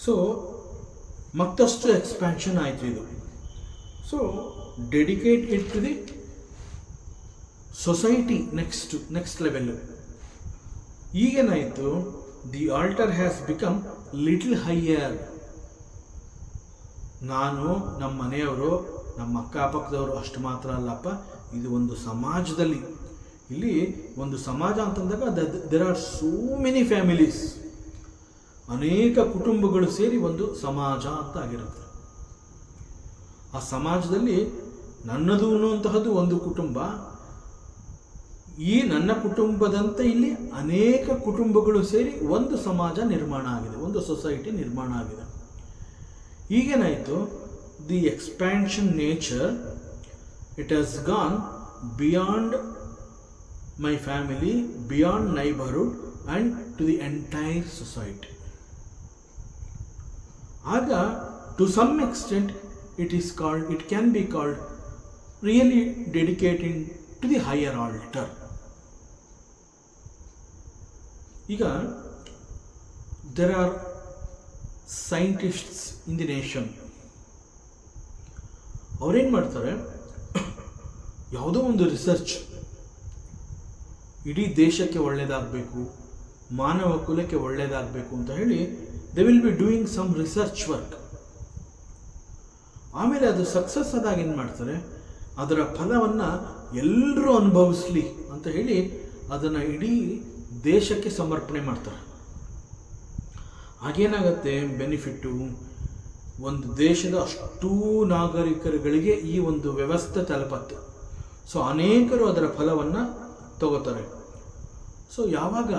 ಸೊ ಮತ್ತಷ್ಟು ಎಕ್ಸ್ಪ್ಯಾನ್ಷನ್ ಆಯಿತು ಇದು. So dedicate it to the society next level. ಈಗೇನಾಯಿತು, the altar has become little higher. ನಾನು, ನಮ್ಮ ಮನೆಯವರು, ನಮ್ಮ ಅಕ್ಕಪಕ್ಕದವರು ಅಷ್ಟು ಮಾತ್ರ ಅಲ್ಲಪ್ಪ, ಇದು ಒಂದು ಸಮಾಜದಲ್ಲಿ, ಇಲ್ಲಿ ಒಂದು ಸಮಾಜ ಅಂತಂದಾಗ there are so many families, ಅನೇಕ ಕುಟುಂಬಗಳು ಸೇರಿ ಒಂದು ಸಮಾಜ ಅಂತ ಆಗಿರುತ್ತೆ. ಆ ಸಮಾಜದಲ್ಲಿ ನನ್ನದು ಅನ್ನುವಂತಹದ್ದು ಒಂದು ಕುಟುಂಬ. ಈ ನನ್ನ ಕುಟುಂಬದಂತೆ ಇಲ್ಲಿ ಅನೇಕ ಕುಟುಂಬಗಳು ಸೇರಿ ಒಂದು ಸಮಾಜ ನಿರ್ಮಾಣ ಆಗಿದೆ, ಒಂದು ಸೊಸೈಟಿ ನಿರ್ಮಾಣ ಆಗಿದೆ. ಈಗೇನಾಯಿತು, the expansion nature, it has gone beyond my family, beyond neighbourhood and to the entire society. ಆಗ to some extent it can be called really dedicating to the higher altar. ಈಗ there are scientists in the nation. ಅವರೇನು ಮಾಡ್ತಾರೆ, ಯಾವುದೋ ಒಂದು research ಇಡೀ ದೇಶಕ್ಕೆ ಒಳ್ಳೆಯದಾಗಬೇಕು, ಮಾನವ ಕುಲಕ್ಕೆ ಒಳ್ಳೆಯದಾಗಬೇಕು ಅಂತ ಹೇಳಿ they will be doing some research work. ಆಮೇಲೆ ಅದು ಸಕ್ಸಸ್ ಆದಾಗ ಏನು ಮಾಡ್ತಾರೆ, ಅದರ ಫಲವನ್ನು ಎಲ್ಲರೂ ಅನುಭವಿಸ್ಲಿ ಅಂತ ಹೇಳಿ ಅದನ್ನು ಇಡೀ ದೇಶಕ್ಕೆ ಸಮರ್ಪಣೆ ಮಾಡ್ತಾರೆ. ಹಾಗೇನಾಗುತ್ತೆ, ಬೆನಿಫಿಟ್ಟು ಒಂದು ದೇಶದ ಅಷ್ಟೂ ನಾಗರಿಕರುಗಳಿಗೆ ಈ ಒಂದು ವ್ಯವಸ್ಥೆ ತಲುಪತ್ತೆ. ಸೊ ಅನೇಕರು ಅದರ ಫಲವನ್ನು ತಗೋತಾರೆ. ಸೊ ಯಾವಾಗ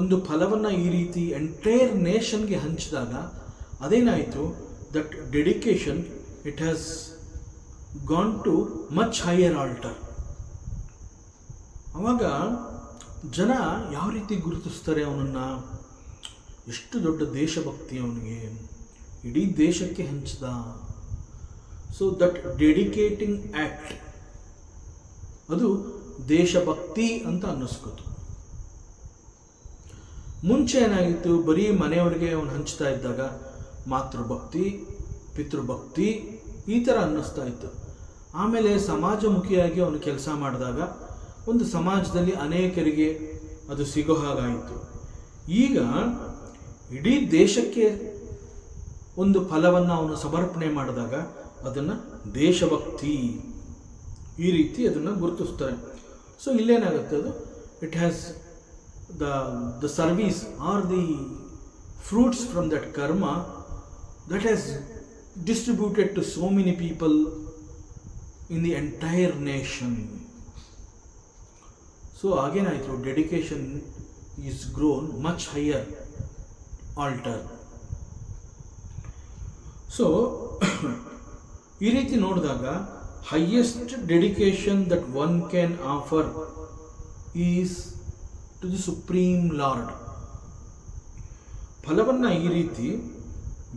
ಒಂದು ಫಲವನ್ನು ಈ ರೀತಿ entire ನೇಷನ್ಗೆ ಹಂಚಿದಾಗ ಅದೇನಾಯಿತು, that dedication, it has gone to much higher altar. ಆವಾಗ ಜನ ಯಾವ ರೀತಿ ಗುರುತಿಸ್ತಾರೆ ಅವನನ್ನು, ಎಷ್ಟು ದೊಡ್ಡ ದೇಶಭಕ್ತಿ ಅವನಿಗೆ, ಇಡೀ ದೇಶಕ್ಕೆ ಹಂಚಿದ. ಸೊ ದಟ್ ಡೆಡಿಕೇಟಿಂಗ್ ಆ್ಯಕ್ಟ್ ಅದು ದೇಶಭಕ್ತಿ ಅಂತ ಅನ್ನಿಸ್ಕೋತು. ಮುಂಚೆ ಏನಾಗಿತ್ತು, ಬರೀ ಮನೆಯವರಿಗೆ ಅವನು ಹಂಚ್ತಾ ಇದ್ದಾಗ ಮಾತೃಭಕ್ತಿ, ಪಿತೃಭಕ್ತಿ ಈ ಥರ ಅನ್ನಿಸ್ತಾ ಇತ್ತು. ಆಮೇಲೆ ಸಮಾಜಮುಖಿಯಾಗಿ ಅವನು ಕೆಲಸ ಮಾಡಿದಾಗ ಒಂದು ಸಮಾಜದಲ್ಲಿ ಅನೇಕರಿಗೆ ಅದು ಸಿಗೋ ಹಾಗಾಯಿತು. ಈಗ ಇಡೀ ದೇಶಕ್ಕೆ ಒಂದು ಫಲವನ್ನು ಅವನು ಸಮರ್ಪಣೆ ಮಾಡಿದಾಗ ಅದನ್ನು ದೇಶಭಕ್ತಿ ಈ ರೀತಿ ಅದನ್ನು ಗುರುತಿಸ್ತಾರೆ. ಸೊ ಇಲ್ಲೇನಾಗುತ್ತೆ, ಅದು it has the service R the fruits from that karma that has distributed to so many people in the entire nation. So again I thought dedication is grown much higher altar. So ಈ ರೀತಿ ನೋಡಿದಾಗ highest dedication that one can offer is to the Supreme Lord. ಫಲವನ್ನು ಈ ರೀತಿ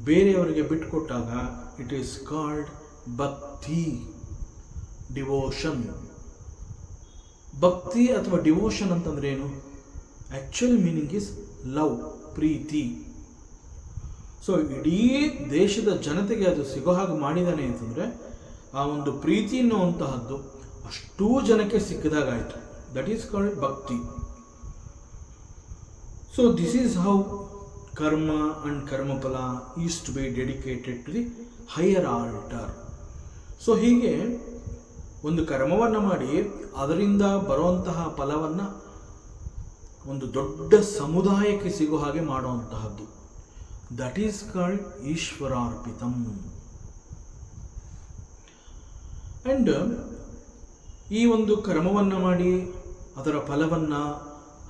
ಬೇರೆಯವರಿಗೆ ಬಿಟ್ಟುಕೊಟ್ಟಾಗ it is called bhakti, devotion. ಭಕ್ತಿ ಅಥವಾ ಡಿವೋಷನ್ ಅಂತಂದ್ರೆ ಏನು? ಆ್ಯಕ್ಚುಯಲ್ ಮೀನಿಂಗ್ ಇಸ್ ಲವ್, ಪ್ರೀತಿ. ಸೊ ಇಡೀ ದೇಶದ ಜನತೆಗೆ ಅದು ಸಿಗೋ ಹಾಗೆ ಮಾಡಿದ್ದಾನೆ ಅಂತಂದರೆ ಆ ಒಂದು ಪ್ರೀತಿ ಅನ್ನುವಂತಹದ್ದು ಅಷ್ಟೂ ಜನಕ್ಕೆ ಸಿಕ್ಕಿದಾಗಾಯಿತು. ದಟ್ ಈಸ್ ಕಾಲ್ಡ್ ಭಕ್ತಿ. So this is how karma and karmapala is to be dedicated to the higher altar. So ಹೀಗೆ ಒಂದು ಕರ್ಮವನ್ನು ಮಾಡಿ ಅದರಿಂದ ಬರುವಂತಹ ಫಲವನ್ನು ಒಂದು ದೊಡ್ಡ ಸಮುದಾಯಕ್ಕೆ ಸಿಗೋ ಹಾಗೆ ಮಾಡುವಂತಹದ್ದು, ದಟ್ ಈಸ್ ಕಾಲ್ಡ್ ಈಶ್ವರಾರ್ಪಿತಂ. ಆ್ಯಂಡ್ ಈ ಒಂದು ಕರ್ಮವನ್ನು ಮಾಡಿ ಅದರ ಫಲವನ್ನು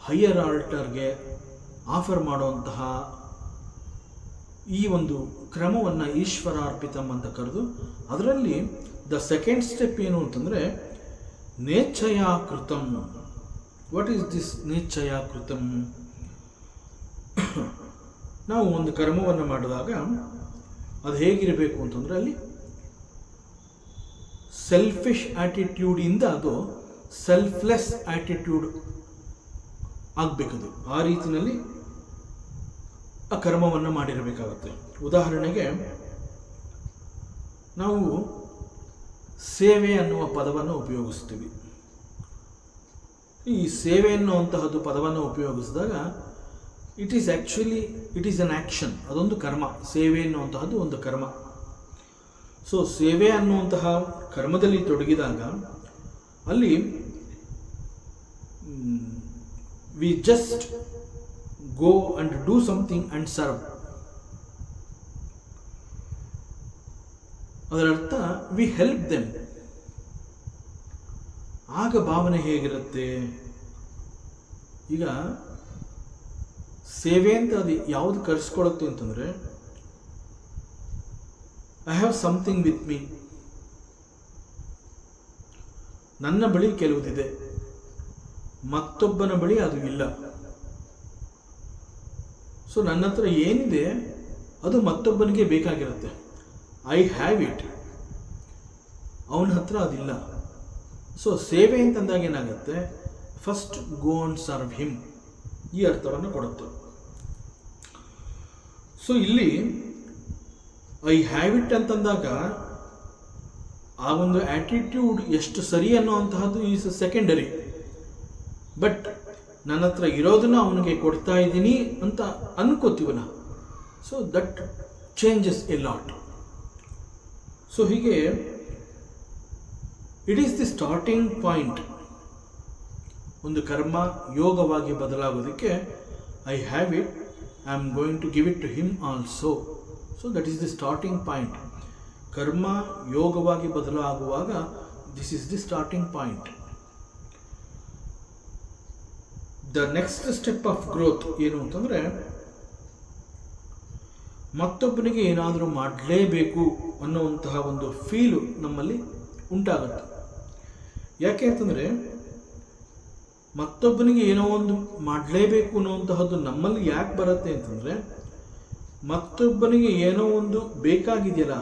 ಹೈಯರ್ ಆಲ್ಟರ್ಗೆ ಆಫರ್ ಮಾಡುವಂತಹ ಈ ಒಂದು ಕ್ರಮವನ್ನು ಈಶ್ವರಾರ್ಪಿತಂ ಅಂತ ಕರೆದು, ಅದರಲ್ಲಿ ದ ಸೆಕೆಂಡ್ ಸ್ಟೆಪ್ ಏನು ಅಂತಂದರೆ ನೇಚ್ಛಯಾಕೃತಂ. ವಾಟ್ ಈಸ್ ದಿಸ್ ನೇಚ್ಛಯಾಕೃತಂ? ನಾವು ಒಂದು ಕರ್ಮವನ್ನು ಮಾಡಿದಾಗ ಅದು ಹೇಗಿರಬೇಕು ಅಂತಂದರೆ ಅಲ್ಲಿ ಸೆಲ್ಫಿಶ್ ಆ್ಯಟಿಟ್ಯೂಡಿಂದ ಅದು ಸೆಲ್ಫ್ಲೆಸ್ ಆ್ಯಟಿಟ್ಯೂಡ್ ಆಗಬೇಕದು. ಆ ರೀತಿಯಲ್ಲಿ ಆ ಕರ್ಮವನ್ನು ಮಾಡಿರಬೇಕಾಗುತ್ತೆ. ಉದಾಹರಣೆಗೆ ನಾವು ಸೇವೆ ಅನ್ನುವ ಪದವನ್ನು ಉಪಯೋಗಿಸ್ತೀವಿ. ಈ ಸೇವೆ ಅನ್ನುವಂತಹದ್ದು ಪದವನ್ನು ಉಪಯೋಗಿಸಿದಾಗ ಇಟ್ ಈಸ್ ಅನ್ ಆ್ಯಕ್ಷನ್, ಅದೊಂದು ಕರ್ಮ. ಸೇವೆ ಅನ್ನುವಂತಹದ್ದು ಒಂದು ಕರ್ಮ. ಸೊ ಸೇವೆ ಅನ್ನುವಂತಹ ಕರ್ಮದಲ್ಲಿ ತೊಡಗಿದಾಗ ಅಲ್ಲಿ we just go and do something and serve. ಅದರ ಅರ್ಥ we help them. ಆಗ ಭಾವನೆ ಹೇಗಿರುತ್ತೆ? ಈಗ ಸೇವೆ ಅಂತ ಅದು ಯಾವುದು ಕರೆಸ್ಕೊಳ್ಳುತ್ತೆ ಅಂತಂದರೆ, I have something with me. ನನ್ನ ಬಳಿ ಕೆಲವುದಿದೆ, ಮತ್ತೊಬ್ಬನ ಬಳಿ ಅದು ಇಲ್ಲ. ಸೊ ನನ್ನ ಹತ್ರ ಏನಿದೆ ಅದು ಮತ್ತೊಬ್ಬನಿಗೆ ಬೇಕಾಗಿರುತ್ತೆ. ಐ ಹ್ಯಾವ್ ಇಟ್, ಅವನ ಹತ್ರ ಅದಿಲ್ಲ. ಸೊ ಸೇವೆ ಅಂತಂದಾಗ ಏನಾಗುತ್ತೆ, first go and serve him, ಈ ಅರ್ಥವನ್ನು ಕೊಡುತ್ತೆ. ಸೊ ಇಲ್ಲಿ ಐ ಹ್ಯಾವ್ ಇಟ್ ಅಂತಂದಾಗ ಆ ಒಂದು ಆ್ಯಟಿಟ್ಯೂಡ್ ಎಷ್ಟು ಸರಿ ಅನ್ನುವಂತಹದ್ದು ಈಸ್ ಸೆಕೆಂಡರಿ. ಬಟ್ ನನ್ನ ಹತ್ರ ಇರೋದನ್ನು ಅವನಿಗೆ ಕೊಡ್ತಾ ಇದ್ದೀನಿ ಅಂತ ಅನ್ಕೋತೀವಲ್ಲ, so that changes a lot. So ಹೀಗೆ it is the starting point. ಒಂದು ಕರ್ಮ ಯೋಗವಾಗಿ ಬದಲಾಗೋದಕ್ಕೆ I have it, I am going to give it to him also. So that is the starting point. ಕರ್ಮ ಯೋಗವಾಗಿ ಬದಲಾಗುವಾಗ this is the starting point. The next step of growth ಏನು ಅಂತಂದರೆ, ಮತ್ತೊಬ್ಬನಿಗೆ ಏನಾದರೂ ಮಾಡಲೇಬೇಕು ಅನ್ನುವಂತಹ ಒಂದು ಫೀಲು ನಮ್ಮಲ್ಲಿ ಉಂಟಾಗುತ್ತೆ. ಯಾಕೆ ಅಂತಂದರೆ ಮತ್ತೊಬ್ಬನಿಗೆ ಏನೋ ಒಂದು ಮಾಡಲೇಬೇಕು ಅನ್ನುವಂತಹದ್ದು ನಮ್ಮಲ್ಲಿ ಯಾಕೆ ಬರುತ್ತೆ ಅಂತಂದರೆ, ಮತ್ತೊಬ್ಬನಿಗೆ ಏನೋ ಒಂದು ಬೇಕಾಗಿದೆಯಲ್ಲ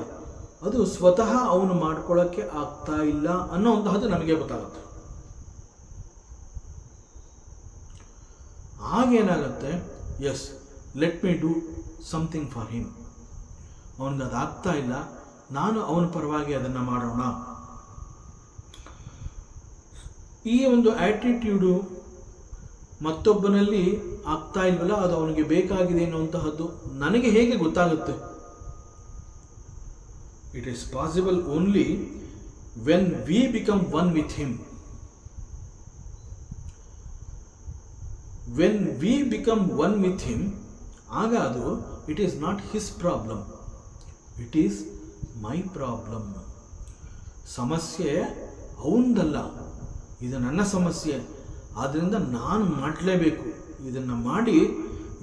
ಅದು ಸ್ವತಃ ಅವನು ಮಾಡ್ಕೊಳ್ಳೋಕ್ಕೆ ಆಗ್ತಾ ಇಲ್ಲ ಅನ್ನೋವಂತಹದ್ದು ನಮಗೆ ಗೊತ್ತಾಗುತ್ತೆ. ಆಗೇನಾಗುತ್ತೆ, yes let me do something for him. ಅವನಿಗೆ ಅದಾಗ್ತಾ ಇಲ್ಲ, ನಾನು ಅವನ ಪರವಾಗಿ ಅದನ್ನು ಮಾಡೋಣ. ಈ ಒಂದು ಆ್ಯಟಿಟ್ಯೂಡು ಮತ್ತೊಬ್ಬನಲ್ಲಿ ಆಗ್ತಾ ಇಲ್ವಲ್ಲ, ಅದು ಅವನಿಗೆ ಬೇಕಾಗಿದೆ ಅನ್ನುವಂತಹದ್ದು ನನಗೆ ಹೇಗೆ ಗೊತ್ತಾಗುತ್ತೆ? It is possible only when we become one with Him. When we become one with Him, ಆಗ ಅದು it is not His problem, it is my problem. ಸಮಸ್ಯೆ ಅವನದಲ್ಲ, ಇದು ನನ್ನ ಸಮಸ್ಯೆ. ಆದ್ದರಿಂದ ನಾನು ಮಾಡಲೇಬೇಕು, ಇದನ್ನು ಮಾಡಿ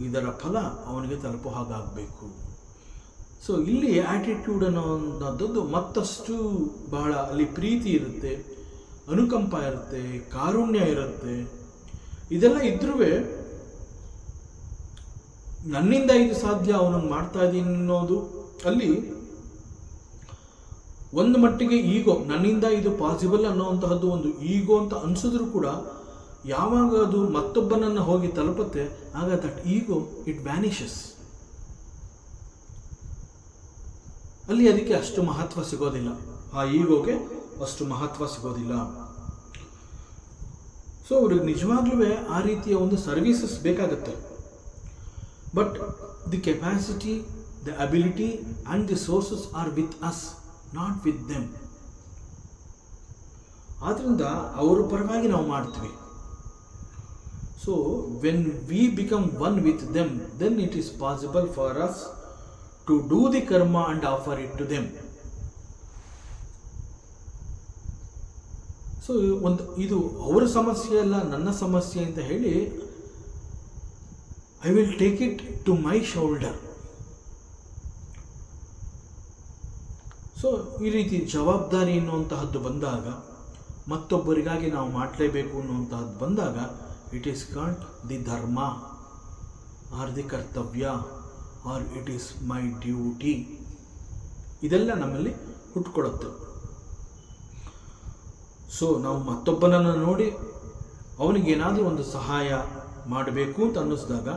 ಇದರ ಫಲ ಅವನಿಗೆ ತಲುಪೋ ಹಾಗಾಗಬೇಕು. ಸೊ ಇಲ್ಲಿ ಆ್ಯಟಿಟ್ಯೂಡ್ ಅನ್ನೋಂಥದ್ದು ಮತ್ತಷ್ಟು ಬಹಳ ಅಲ್ಲಿ ಪ್ರೀತಿ ಇರುತ್ತೆ, ಅನುಕಂಪ ಇರುತ್ತೆ, ಕಾರುಣ್ಯ ಇರುತ್ತೆ. ಇದೆಲ್ಲ ಇದ್ರೂ ನನ್ನಿಂದ ಇದು ಸಾಧ್ಯ, ಅವನಿಗೆ ಮಾಡ್ತಾ ಇದ್ದೀನಿ ಅನ್ನೋದು ಅಲ್ಲಿ ಒಂದು ಮಟ್ಟಿಗೆ ಈಗೋ, ನನ್ನಿಂದ ಇದು ಪಾಸಿಬಲ್ ಅನ್ನೋವಂತಹದ್ದು ಒಂದು ಈಗೋ ಅಂತ ಅನಿಸಿದ್ರು ಕೂಡ ಯಾವಾಗ ಅದು ಮತ್ತೊಬ್ಬನನ್ನು ಹೋಗಿ ತಲುಪುತ್ತೆ ಆಗ ದಟ್ ಈಗೋ ಇಟ್ ವ್ಯಾನಿಷಸ್. ಅಲ್ಲಿ ಅದಕ್ಕೆ ಅಷ್ಟು ಮಹತ್ವ ಸಿಗೋದಿಲ್ಲ, ಆ ಈಗೋಗೆ ಅಷ್ಟು ಮಹತ್ವ ಸಿಗೋದಿಲ್ಲ. ಸೊ ಅವ್ರಿಗೆ ನಿಜವಾಗ್ಲೂ ಆ ರೀತಿಯ ಒಂದು ಸರ್ವಿಸಸ್ ಬೇಕಾಗುತ್ತೆ. But the capacity, the ability and the sources are with us, not with them. ಆದ್ದರಿಂದ ಅವರ ಪರವಾಗಿ ನಾವು ಮಾಡ್ತೀವಿ. So when we become one with them, then it is possible for us to do the karma and offer it to them. So ಇದು ಅವರ ಸಮಸ್ಯೆ ಅಲ್ಲ, ನನ್ನ ಸಮಸ್ಯೆ ಅಂತ ಹೇಳಿ I will take it to my shoulder. So ಈ ರೀತಿ ಜವಾಬ್ದಾರಿ ಎನ್ನುವಂತಹದ್ದು ಬಂದಾಗ, ಮತ್ತೊಬ್ಬರಿಗಾಗಿ ನಾವು ಮಾಡಲೇಬೇಕು ಅನ್ನುವಂತಹದ್ದು ಬಂದಾಗ, it is called the dharma or the kartavya or it is my duty. ಇದೆಲ್ಲ ನಮ್ಮಲ್ಲಿ ಹುಟ್ಕೊಳ್ಳುತ್ತೆ. ಸೊ ನಾವು ಮತ್ತೊಬ್ಬನನ್ನು ನೋಡಿ ಅವನಿಗೇನಾದರೂ ಒಂದು ಸಹಾಯ ಮಾಡಬೇಕು ಅಂತ ಅನ್ನಿಸಿದಾಗ,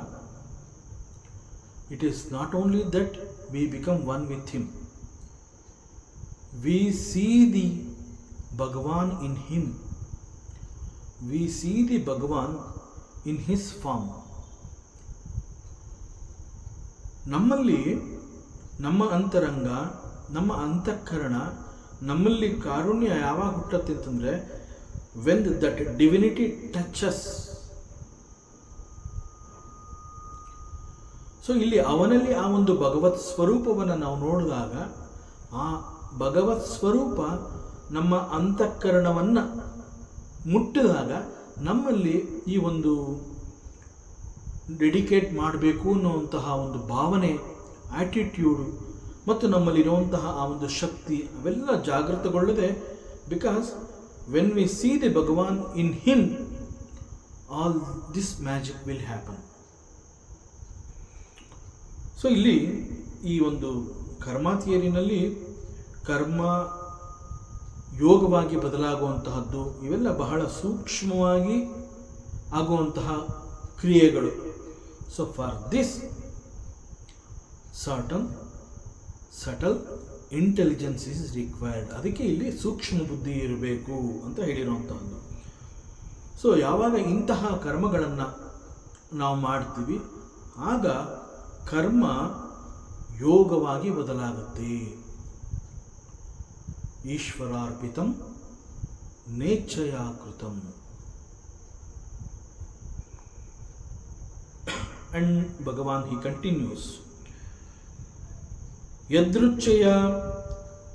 it is not only that we become one with him, we see the Bhagavan in him, we see the Bhagavan in his form. ನಮ್ಮಲ್ಲಿ ನಮ್ಮ ಅಂತರಂಗ, ನಮ್ಮ ಅಂತಃಕರಣ, ನಮ್ಮಲ್ಲಿ ಕಾರುಣ್ಯ ಯಾವಾಗ ಹುಟ್ಟುತ್ತೆ ಅಂತಂದರೆ when that divinity touches. So ಇಲ್ಲಿ ಅವನಲ್ಲಿ ಆ ಒಂದು ಭಗವತ್ ಸ್ವರೂಪವನ್ನು ನಾವು ನೋಡಿದಾಗ, ಆ ಭಗವತ್ ಸ್ವರೂಪ ನಮ್ಮ ಅಂತಃಕರಣವನ್ನು ಮುಟ್ಟಿದಾಗ ನಮ್ಮಲ್ಲಿ ಈ ಒಂದು ಡೆಡಿಕೇಟ್ ಮಾಡಬೇಕು ಅನ್ನುವಂತಹ ಒಂದು ಭಾವನೆ, ಆ್ಯಟಿಟ್ಯೂಡು ಮತ್ತು ನಮ್ಮಲ್ಲಿರುವಂತಹ ಆ ಒಂದು ಶಕ್ತಿ ಅವೆಲ್ಲ ಜಾಗೃತಗೊಳ್ಳದೆ, because when we see the Bhagavan in him all this magic will happen. So ಇಲ್ಲಿ ಈ ಒಂದು ಕರ್ಮ ಥಿಯರಿನಲ್ಲಿ ಕರ್ಮ ಯೋಗವಾಗಿ ಬದಲಾಗುವಂತಹದ್ದು ಇವೆಲ್ಲ ಬಹಳ ಸೂಕ್ಷ್ಮವಾಗಿ ಆಗುವಂತಹ ಕ್ರಿಯೆಗಳು. So for this subtle intelligence is required. ಅದಕ್ಕೆ ಇಲ್ಲಿ ಸೂಕ್ಷ್ಮ ಬುದ್ಧಿ ಇರಬೇಕು ಅಂತ ಹೇಳಿರುವಂತಹದ್ದು. ಸೊ ಯಾವಾಗ ಇಂತಹ ಕರ್ಮಗಳನ್ನು ನಾವು ಮಾಡ್ತೀವಿ ಆಗ ಕರ್ಮ ಯೋಗವಾಗಿ ಬದಲಾಗುತ್ತೆ. ಈಶ್ವರಾರ್ಪಿತಂ ನೇಚ್ಛಯಾ ಕೃತಂ. ಅಂಡ್ ಭಗವಾನ್ ಹಿ ಕಂಟಿನ್ಯೂಸ್, ಯದೃಚ್ಛಯ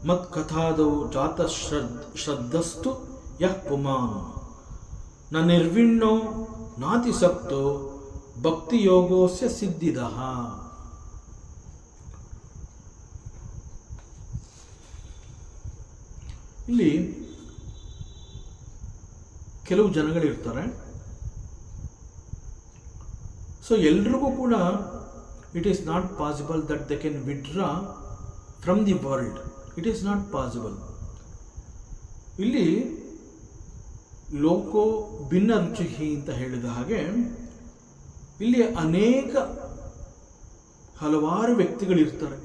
ಮತ್ಕಥಾದೌ ಜಾತ ಶ್ರದ್ಧಸ್ತು ಯಃ ಪುಮಾನ್ ನ ನಿರ್ವಿಣ್ಣೋ ನಾತಿಸಕ್ತೋ ಭಕ್ತಿಯೋಗೋಸ್ಯ ಸಿದ್ಧಿದಃ. ಇಲ್ಲಿ ಕೆಲವು ಜನಗಳಿರ್ತಾರೆ. ಸೊ ಎಲ್ರಿಗೂ ಕೂಡ it is not possible that they can withdraw from the world. It is not possible. ಇಲ್ಲಿ ಲೋಕೋ ಭಿನ್ನ ರುಚಿ ಅಂತ ಹೇಳಿದ ಹಾಗೆ ಇಲ್ಲಿ ಹಲವಾರು ವ್ಯಕ್ತಿಗಳಿರ್ತಾರೆ.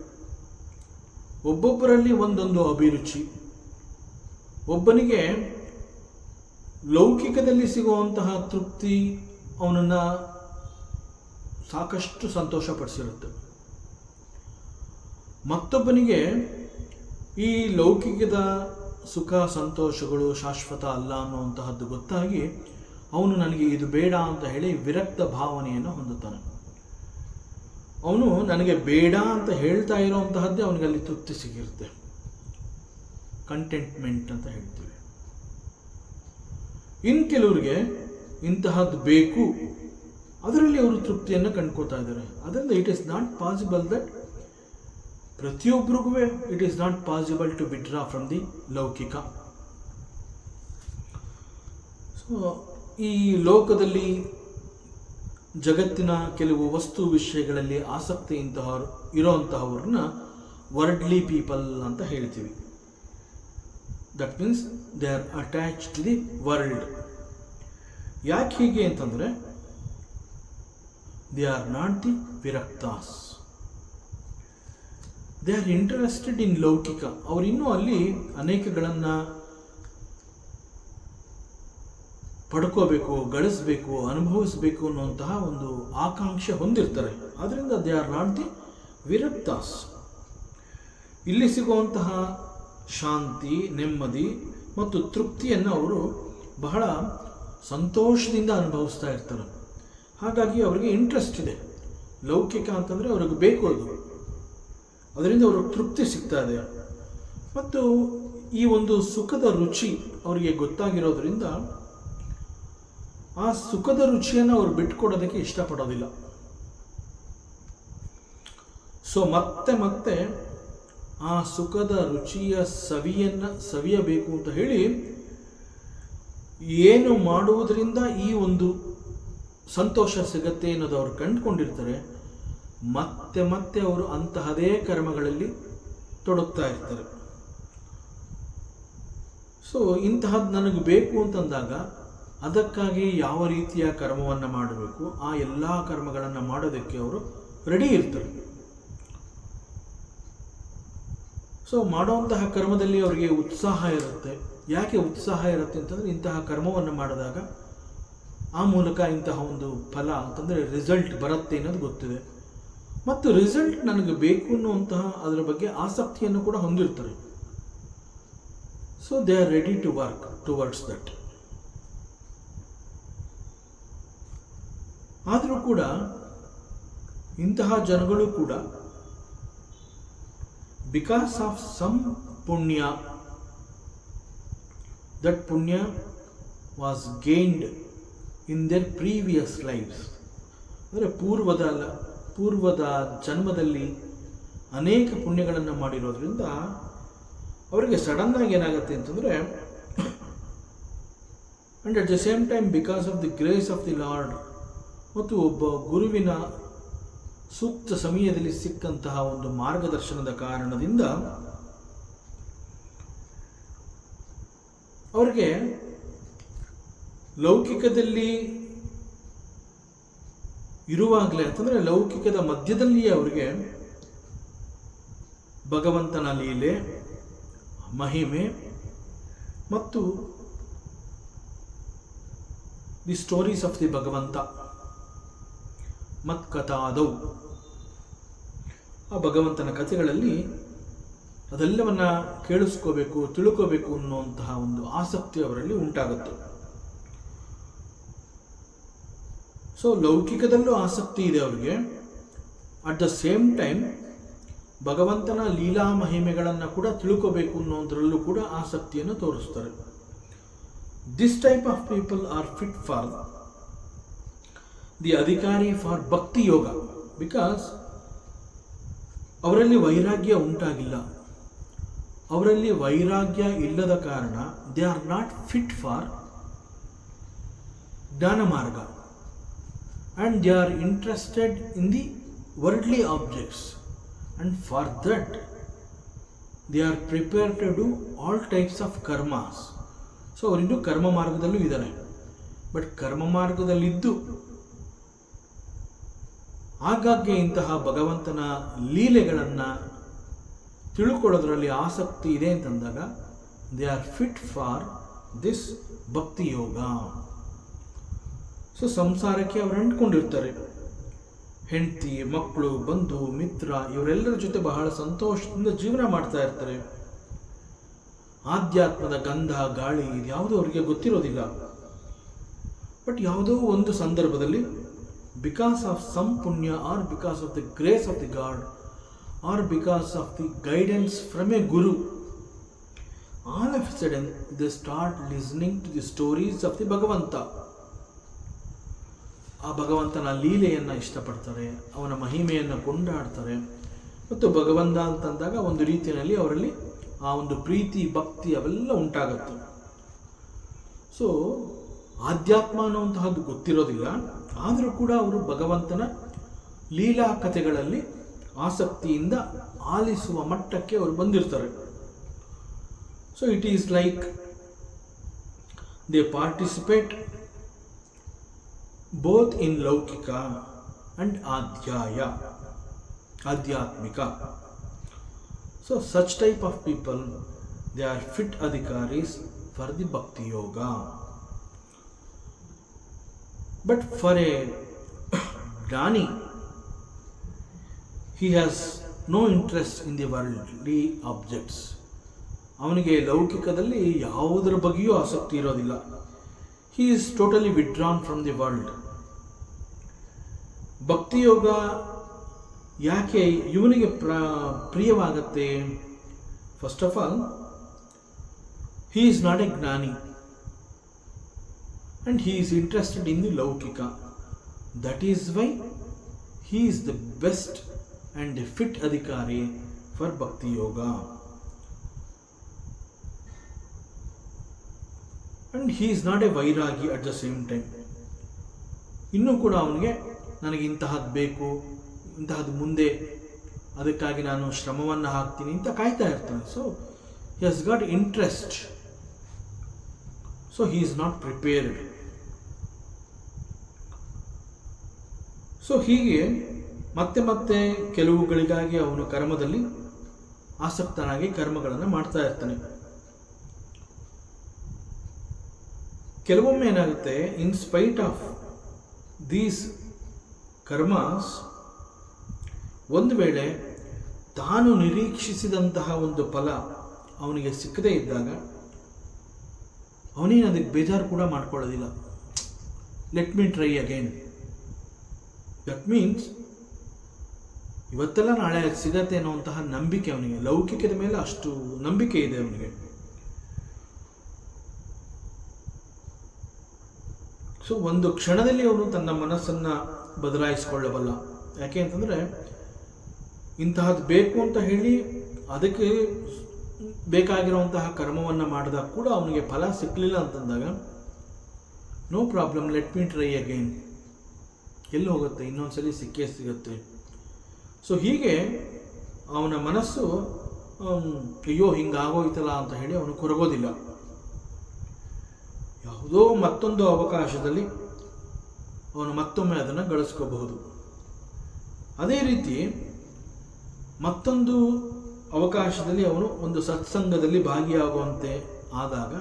ಒಬ್ಬೊಬ್ಬರಲ್ಲಿ ಒಂದೊಂದು ಅಭಿರುಚಿ. ಒಬ್ಬನಿಗೆ ಲೌಕಿಕದಲ್ಲಿ ಸಿಗುವಂತಹ ತೃಪ್ತಿ ಅವನನ್ನು ಸಾಕಷ್ಟು ಸಂತೋಷಪಡಿಸಿರುತ್ತೆ. ಮತ್ತೊಬ್ಬನಿಗೆ ಈ ಲೌಕಿಕದ ಸುಖ ಸಂತೋಷಗಳು ಶಾಶ್ವತ ಅಲ್ಲ ಅನ್ನುವಂತಹದ್ದು ಗೊತ್ತಾಗಿ ಅವನು ನನಗೆ ಇದು ಬೇಡ ಅಂತ ಹೇಳಿ ವಿರಕ್ತ ಭಾವನೆಯನ್ನು ಹೊಂದುತ್ತಾನೆ. ಅವನು ನನಗೆ ಬೇಡ ಅಂತ ಹೇಳ್ತಾ ಇರೋವಂತಹದ್ದೇ ಅವನಿಗೆ ಅಲ್ಲಿ ತೃಪ್ತಿ ಸಿಗಿರುತ್ತೆ. ಕಂಟೆಂಟ್ಮೆಂಟ್ ಅಂತ ಹೇಳ್ತೀವಿ. ಇನ್ನು ಕೆಲವರಿಗೆ ಇಂತಹದ್ದು ಬೇಕು, ಅದರಲ್ಲಿ ಅವರು ತೃಪ್ತಿಯನ್ನು ಕಂಡ್ಕೋತಾ ಇದ್ದಾರೆ. ಅದರಿಂದ it is not possible that ಪ್ರತಿಯೊಬ್ಬರಿಗೂ it is not possible to withdraw from the laukika. So ಈ ಲೋಕದಲ್ಲಿ ಜಗತ್ತಿನ ಕೆಲವು ವಸ್ತು ವಿಷಯಗಳಲ್ಲಿ ಆಸಕ್ತಿ ಇರೋಂತಹವ್ರನ್ನ ವರ್ಡ್ಲಿ ಪೀಪಲ್ ಅಂತ ಹೇಳ್ತೀವಿ. That means they are attach to the world. ಯಾಕೆ ಹೀಗೆ ಅಂತಂದರೆ they are not the viraktas, they are interested in laukika. ಅವರಿನ್ನೂ ಅಲ್ಲಿ ಅನೇಕಗಳನ್ನು ಪಡ್ಕೋಬೇಕು, ಗಳಿಸಬೇಕು, ಅನುಭವಿಸಬೇಕು ಅನ್ನುವಂತಹ ಒಂದು ಆಕಾಂಕ್ಷೆ ಹೊಂದಿರ್ತಾರೆ. ಆದ್ದರಿಂದ ದೇ ಆರ್ ನಾಟ್ ದಿ ವಿರಕ್ತಾಸ್. ಇಲ್ಲಿ ಸಿಗುವಂತಹ ಶಾಂತಿ, ನೆಮ್ಮದಿ ಮತ್ತು ತೃಪ್ತಿಯನ್ನು ಅವರು ಬಹಳ ಸಂತೋಷದಿಂದ ಅನುಭವಿಸ್ತಾ ಇರ್ತಾರೆ. ಹಾಗಾಗಿ ಅವರಿಗೆ ಇಂಟ್ರೆಸ್ಟ್ ಇದೆ. ಲೌಕಿಕ ಅಂತಂದರೆ ಅವ್ರಿಗೆ ಬೇಕು, ಅದರಿಂದ ಅವ್ರಿಗೆ ತೃಪ್ತಿ ಸಿಗ್ತಾ ಇದೆ. ಮತ್ತು ಈ ಒಂದು ಸುಖದ ರುಚಿ ಅವರಿಗೆ ಗೊತ್ತಾಗಿರೋದ್ರಿಂದ ಆ ಸುಖದ ರುಚಿಯನ್ನು ಅವರು ಬಿಟ್ಕೊಡೋದಕ್ಕೆ ಇಷ್ಟಪಡೋದಿಲ್ಲ. ಸೊ ಮತ್ತೆ ಮತ್ತೆ ಆ ಸುಖದ ರುಚಿಯ ಸವಿಯಬೇಕು ಅಂತ ಹೇಳಿ ಏನು ಮಾಡುವುದರಿಂದ ಈ ಒಂದು ಸಂತೋಷ ಸಿಗತ್ತೆ ಅನ್ನೋದು ಅವರು ಕಂಡುಕೊಂಡಿರ್ತಾರೆ. ಮತ್ತೆ ಮತ್ತೆ ಅವರು ಅಂತಹದೇ ಕರ್ಮಗಳಲ್ಲಿ ತೊಡಗ್ತಾ ಇರ್ತಾರೆ. ಸೊ ಇಂತಹದ್ದು ನನಗೆ ಬೇಕು ಅಂತಂದಾಗ ಅದಕ್ಕಾಗಿ ಯಾವ ರೀತಿಯ ಕರ್ಮವನ್ನು ಮಾಡಬೇಕು ಆ ಎಲ್ಲ ಕರ್ಮಗಳನ್ನು ಮಾಡೋದಕ್ಕೆ ಅವರು ರೆಡಿ ಇರ್ತಾರೆ. ಸೊ ಮಾಡುವಂತಹ ಕರ್ಮದಲ್ಲಿ ಅವರಿಗೆ ಉತ್ಸಾಹ ಇರುತ್ತೆ. ಯಾಕೆ ಉತ್ಸಾಹ ಇರುತ್ತೆ ಅಂತಂದರೆ ಇಂತಹ ಕರ್ಮವನ್ನು ಮಾಡಿದಾಗ ಆ ಮೂಲಕ ಇಂತಹ ಒಂದು ಫಲ ಅಂತಂದರೆ ರಿಸಲ್ಟ್ ಬರುತ್ತೆ ಅನ್ನೋದು ಗೊತ್ತಿದೆ. ಮತ್ತು ರಿಸಲ್ಟ್ ನನಗೆ ಬೇಕು ಅನ್ನುವಂತಹ ಅದರ ಬಗ್ಗೆ ಆಸಕ್ತಿಯನ್ನು ಕೂಡ ಹೊಂದಿರ್ತಾರೆ. So they are ready to work towards that. ಆದರೂ ಕೂಡ ಇಂತಹ ಜನಗಳು ಕೂಡ because of some punya, that punya was gained in their previous lifes, ಅಂದರೆ ಪೂರ್ವದ ಜನ್ಮದಲ್ಲಿ ಅನೇಕ ಪುಣ್ಯಗಳನ್ನು ಮಾಡಿರೋದ್ರಿಂದ ಅವರಿಗೆ ಸಡನ್ನಾಗಿ ಏನಾಗುತ್ತೆ ಅಂತಂದರೆ, and at the same time because of the grace of the lord, ಮತ್ತು ಒಬ್ಬ ಗುರುವಿನ ಸೂಕ್ತ ಸಮಯದಲ್ಲಿ ಸಿಕ್ಕಂತಹ ಒಂದು ಮಾರ್ಗದರ್ಶನದ ಕಾರಣದಿಂದ ಅವರಿಗೆ ಲೌಕಿಕದಲ್ಲಿ ಇರುವಾಗಲೇ ಅಂತಂದರೆ ಲೌಕಿಕದ ಮಧ್ಯದಲ್ಲಿಯೇ ಅವರಿಗೆ ಭಗವಂತನ ಲೀಲೆ, ಮಹಿಮೆ ಮತ್ತು ದಿ ಸ್ಟೋರೀಸ್ ಆಫ್ ದಿ ಭಗವಂತ ಮತ್ಕಥಾದೌ, ಆ ಭಗವಂತನ ಕಥೆಗಳಲ್ಲಿ ಅದೆಲ್ಲವನ್ನ ಕೇಳಿಸ್ಕೋಬೇಕು, ತಿಳ್ಕೋಬೇಕು ಅನ್ನುವಂತಹ ಒಂದು ಆಸಕ್ತಿ ಅವರಲ್ಲಿ ಉಂಟಾಗುತ್ತೆ. ಸೊ ಲೌಕಿಕದಲ್ಲೂ ಆಸಕ್ತಿ ಇದೆ ಅವರಿಗೆ. ಅಟ್ ದ ಸೇಮ್ ಟೈಮ್ ಭಗವಂತನ ಲೀಲಾ ಮಹಿಮೆಗಳನ್ನು ಕೂಡ ತಿಳ್ಕೋಬೇಕು ಅನ್ನೋದ್ರಲ್ಲೂ ಕೂಡ ಆಸಕ್ತಿಯನ್ನು ತೋರಿಸ್ತಾರೆ. This type of people are fit for the ಅಧಿಕಾರಿ ಫಾರ್ ಭಕ್ತಿ ಯೋಗ, ಬಿಕಾಸ್ ಅವರಲ್ಲಿ ವೈರಾಗ್ಯ ಉಂಟಾಗಿಲ್ಲ. ಅವರಲ್ಲಿ ವೈರಾಗ್ಯ ಇಲ್ಲದ ಕಾರಣ they are not fit for jnana marga, and they are interested in the worldly objects, and for that they are prepare to do all types of karmas. So ಅವರಿನ್ನೂ ಕರ್ಮ ಮಾರ್ಗದಲ್ಲೂ ಇದ್ದಾರೆ. ಬಟ್ ಕರ್ಮ ಮಾರ್ಗದಲ್ಲಿದ್ದು ಆಗಾಗ್ಗೆ ಇಂತಹ ಭಗವಂತನ ಲೀಲೆಗಳನ್ನು ತಿಳ್ಕೊಳ್ಳೋದ್ರಲ್ಲಿ ಆಸಕ್ತಿ ಇದೆ ಅಂತಂದಾಗ they are fit for this ಭಕ್ತಿ ಯೋಗ. ಸೊ ಸಂಸಾರಕ್ಕೆ ಅವರು ಅಂಟ್ಕೊಂಡಿರ್ತಾರೆ. ಹೆಂಡತಿ, ಮಕ್ಕಳು, ಬಂಧು, ಮಿತ್ರ ಇವರೆಲ್ಲರ ಜೊತೆ ಬಹಳ ಸಂತೋಷದಿಂದ ಜೀವನ ಮಾಡ್ತಾ ಇರ್ತಾರೆ. ಆಧ್ಯಾತ್ಮದ ಗಂಧ ಗಾಳಿ ಇದ್ಯಾವುದೂ ಅವರಿಗೆ ಗೊತ್ತಿರೋದಿಲ್ಲ. ಬಟ್ ಯಾವುದೋ ಒಂದು ಸಂದರ್ಭದಲ್ಲಿ because of some punya or because of the grace of the God or because of the guidance from a guru, all of sudden they start listening to the stories of the Bhagavanta. ಆ ಭಗವಂತನ ಲೀಲೆಯನ್ನು ಇಷ್ಟಪಡ್ತಾರೆ, ಅವನ ಮಹಿಮೆಯನ್ನು ಕೊಂಡಾಡ್ತಾರೆ. ಮತ್ತು ಭಗವಂತ ಅಂತಂದಾಗ ಒಂದು ರೀತಿಯಲ್ಲಿ ಅವರಲ್ಲಿ ಆ ಒಂದು ಪ್ರೀತಿ ಭಕ್ತಿ ಅವೆಲ್ಲ ಉಂಟಾಗುತ್ತೆ. ಸೊ ಆಧ್ಯಾತ್ಮ ಅನ್ನುವಂತಹದ್ದು ಗೊತ್ತಿರೋದಿಲ್ಲ, ಆದರೂ ಕೂಡ ಅವರು ಭಗವಂತನ ಲೀಲಾ ಕಥೆಗಳಲ್ಲಿ ಆಸಕ್ತಿಯಿಂದ ಆಲಿಸುವ ಮಟ್ಟಕ್ಕೆ ಅವರು ಬಂದಿರ್ತಾರೆ. So it is like they participate both in laukika and adhyatmika. So such type of people they are fit adhikaris for the bhakti yoga. But for a Gnani, he has no interest in the worldly objects. ಅವನಿಗೆ ಲೌಕಿಕದಲ್ಲಿ ಯಾವುದರ ಬಗ್ಗೆಯೂ ಆಸಕ್ತಿ ಇರೋದಿಲ್ಲ. He is totally withdrawn from the world. ಭಕ್ತಿ ಯೋಗ ಯಾಕೆ ಇವನಿಗೆ ಪ್ರಿಯವಾಗುತ್ತೆ? First of all, he is not a Gnani. And he is interested in the Laukika. That is why he is the best and the fit adhikari for Bhakti Yoga. And he is not a Vairagi at the same time. ಇನ್ನೂ ಕೂಡ ಅವನಿಗೆ ನನಗೆ ಇಂತಹದ್ದು ಬೇಕು, ಇಂತಹದ್ದು ಮುಂದೆ, ಅದಕ್ಕಾಗಿ ನಾನು ಶ್ರಮವನ್ನು ಹಾಕ್ತೀನಿ ಅಂತ ಕಾಯ್ತಾ ಇರ್ತಾನೆ. So he has got interest. So he is not prepared. So ಹೀಗೆ ಮತ್ತೆ ಮತ್ತೆ ಕೆಲವುಗಳಿಗಾಗಿ ಅವನು ಕರ್ಮದಲ್ಲಿ ಆಸಕ್ತನಾಗಿ ಕರ್ಮಗಳನ್ನು ಮಾಡ್ತಾ ಇರ್ತಾನೆ. ಕೆಲವೊಮ್ಮೆ ಏನಾಗುತ್ತೆ, in spite of these karmas, ಒಂದು ವೇಳೆ ತಾನು ನಿರೀಕ್ಷಿಸಿದಂತಹ ಒಂದು ಫಲ ಅವನಿಗೆ ಸಿಕ್ಕದೇ ಇದ್ದಾಗ ಅವನೇನು ಅದಕ್ಕೆ ಬೇಜಾರು ಕೂಡ ಮಾಡ್ಕೊಳ್ಳೋದಿಲ್ಲ. Let me try again. That means ಇವತ್ತೆಲ್ಲ ನಾಳೆ ಸಿಗತ್ತೆ ಅನ್ನುವಂತಹ ನಂಬಿಕೆ ಅವನಿಗೆ, ಲೌಕಿಕದ ಮೇಲೆ ಅಷ್ಟು ನಂಬಿಕೆ ಇದೆ ಅವನಿಗೆ. ಸೊ ಒಂದು ಕ್ಷಣದಲ್ಲಿ ಅವನು ತನ್ನ ಮನಸ್ಸನ್ನು ಬದಲಾಯಿಸಿಕೊಳ್ಳಬಲ್ಲ. ಯಾಕೆ ಅಂತಂದರೆ, ಇಂತಹದ್ದು ಬೇಕು ಅಂತ ಹೇಳಿ ಅದಕ್ಕೆ ಬೇಕಾಗಿರುವಂತಹ ಕರ್ಮವನ್ನು ಮಾಡಿದಾಗ ಕೂಡ ಅವನಿಗೆ ಫಲ ಸಿಕ್ಕಲಿಲ್ಲ ಅಂತಂದಾಗ, no problem, let me try again. ಎಲ್ಲಿ ಹೋಗುತ್ತೆ, ಇನ್ನೊಂದ್ಸಲಿ ಸಿಕ್ಕೇ ಸಿಗುತ್ತೆ. ಸೊ ಹೀಗೆ ಅವನ ಮನಸ್ಸು ಅಯ್ಯೋ ಹಿಂಗಾಗೋಯ್ತಲ್ಲ ಅಂತ ಹೇಳಿ ಅವನು ಕೊರಗೋದಿಲ್ಲ. ಯಾವುದೋ ಮತ್ತೊಂದು ಅವಕಾಶದಲ್ಲಿ ಅವನು ಮತ್ತೊಮ್ಮೆ ಅದನ್ನು ಗಳಿಸ್ಕೋಬಹುದು. ಅದೇ ರೀತಿ ಮತ್ತೊಂದು ಅವಕಾಶದಲ್ಲಿ ಅವನು ಒಂದು ಸತ್ಸಂಗದಲ್ಲಿ ಭಾಗಿಯಾಗುವಂತೆ ಆದಾಗ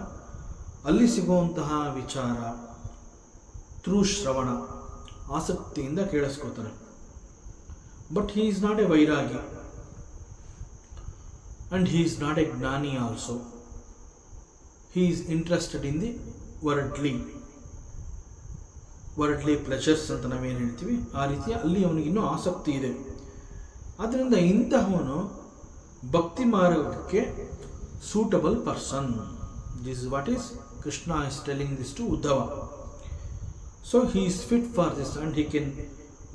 ಅಲ್ಲಿ ಸಿಗುವಂತಹ ವಿಚಾರ ಥ್ರೂ ಶ್ರವಣ ಆಸಕ್ತಿಯಿಂದ ಕೇಳಿಸ್ಕೋತಾನೆ. But he is not a vairagi and he is not a jnani also. He is interested in the worldly pleasures ಅಂತ ನಾವೇನು ಹೇಳ್ತೀವಿ, ಆ ರೀತಿ ಅಲ್ಲಿ ಅವನಿಗಿನ್ನೂ ಆಸಕ್ತಿ ಇದೆ. ಆದ್ದರಿಂದ ಇಂತಹವನು ಭಕ್ತಿ ಮಾರ್ಗಕ್ಕೆ suitable person. This is what is Krishna is telling this to Uddhava. So he is fit for this and he can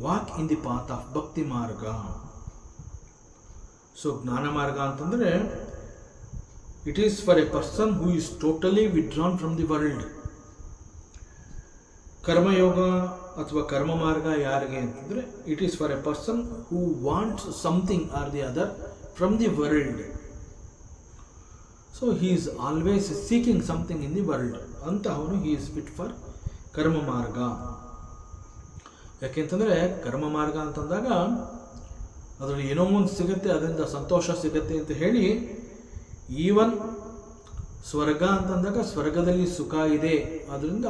walk in the path of bhakti marga. So ಜ್ಞಾನ ಮಾರ್ಗ ಅಂತಂದರೆ it is for a person who is totally withdrawn from the world. ಕರ್ಮಯೋಗ ಅಥವಾ ಕರ್ಮ ಮಾರ್ಗ ಯಾರಿಗೆ ಅಂತಂದರೆ, it is for a person who wants something or the other from the world. So he is always seeking something in the world. ಅಂತಹವನು he is fit for karma marga. ಯಾಕೆಂತಂದರೆ ಕರ್ಮ ಮಾರ್ಗ ಅಂತಂದಾಗ ಅದರಲ್ಲಿ ಏನೋ ಒಂದು ಸಿಗುತ್ತೆ, ಅದರಿಂದ ಸಂತೋಷ ಸಿಗುತ್ತೆ ಅಂತ ಹೇಳಿ, ಈವನ್ ಸ್ವರ್ಗ ಅಂತಂದಾಗ ಸ್ವರ್ಗದಲ್ಲಿ ಸುಖ ಇದೆ, ಅದರಿಂದ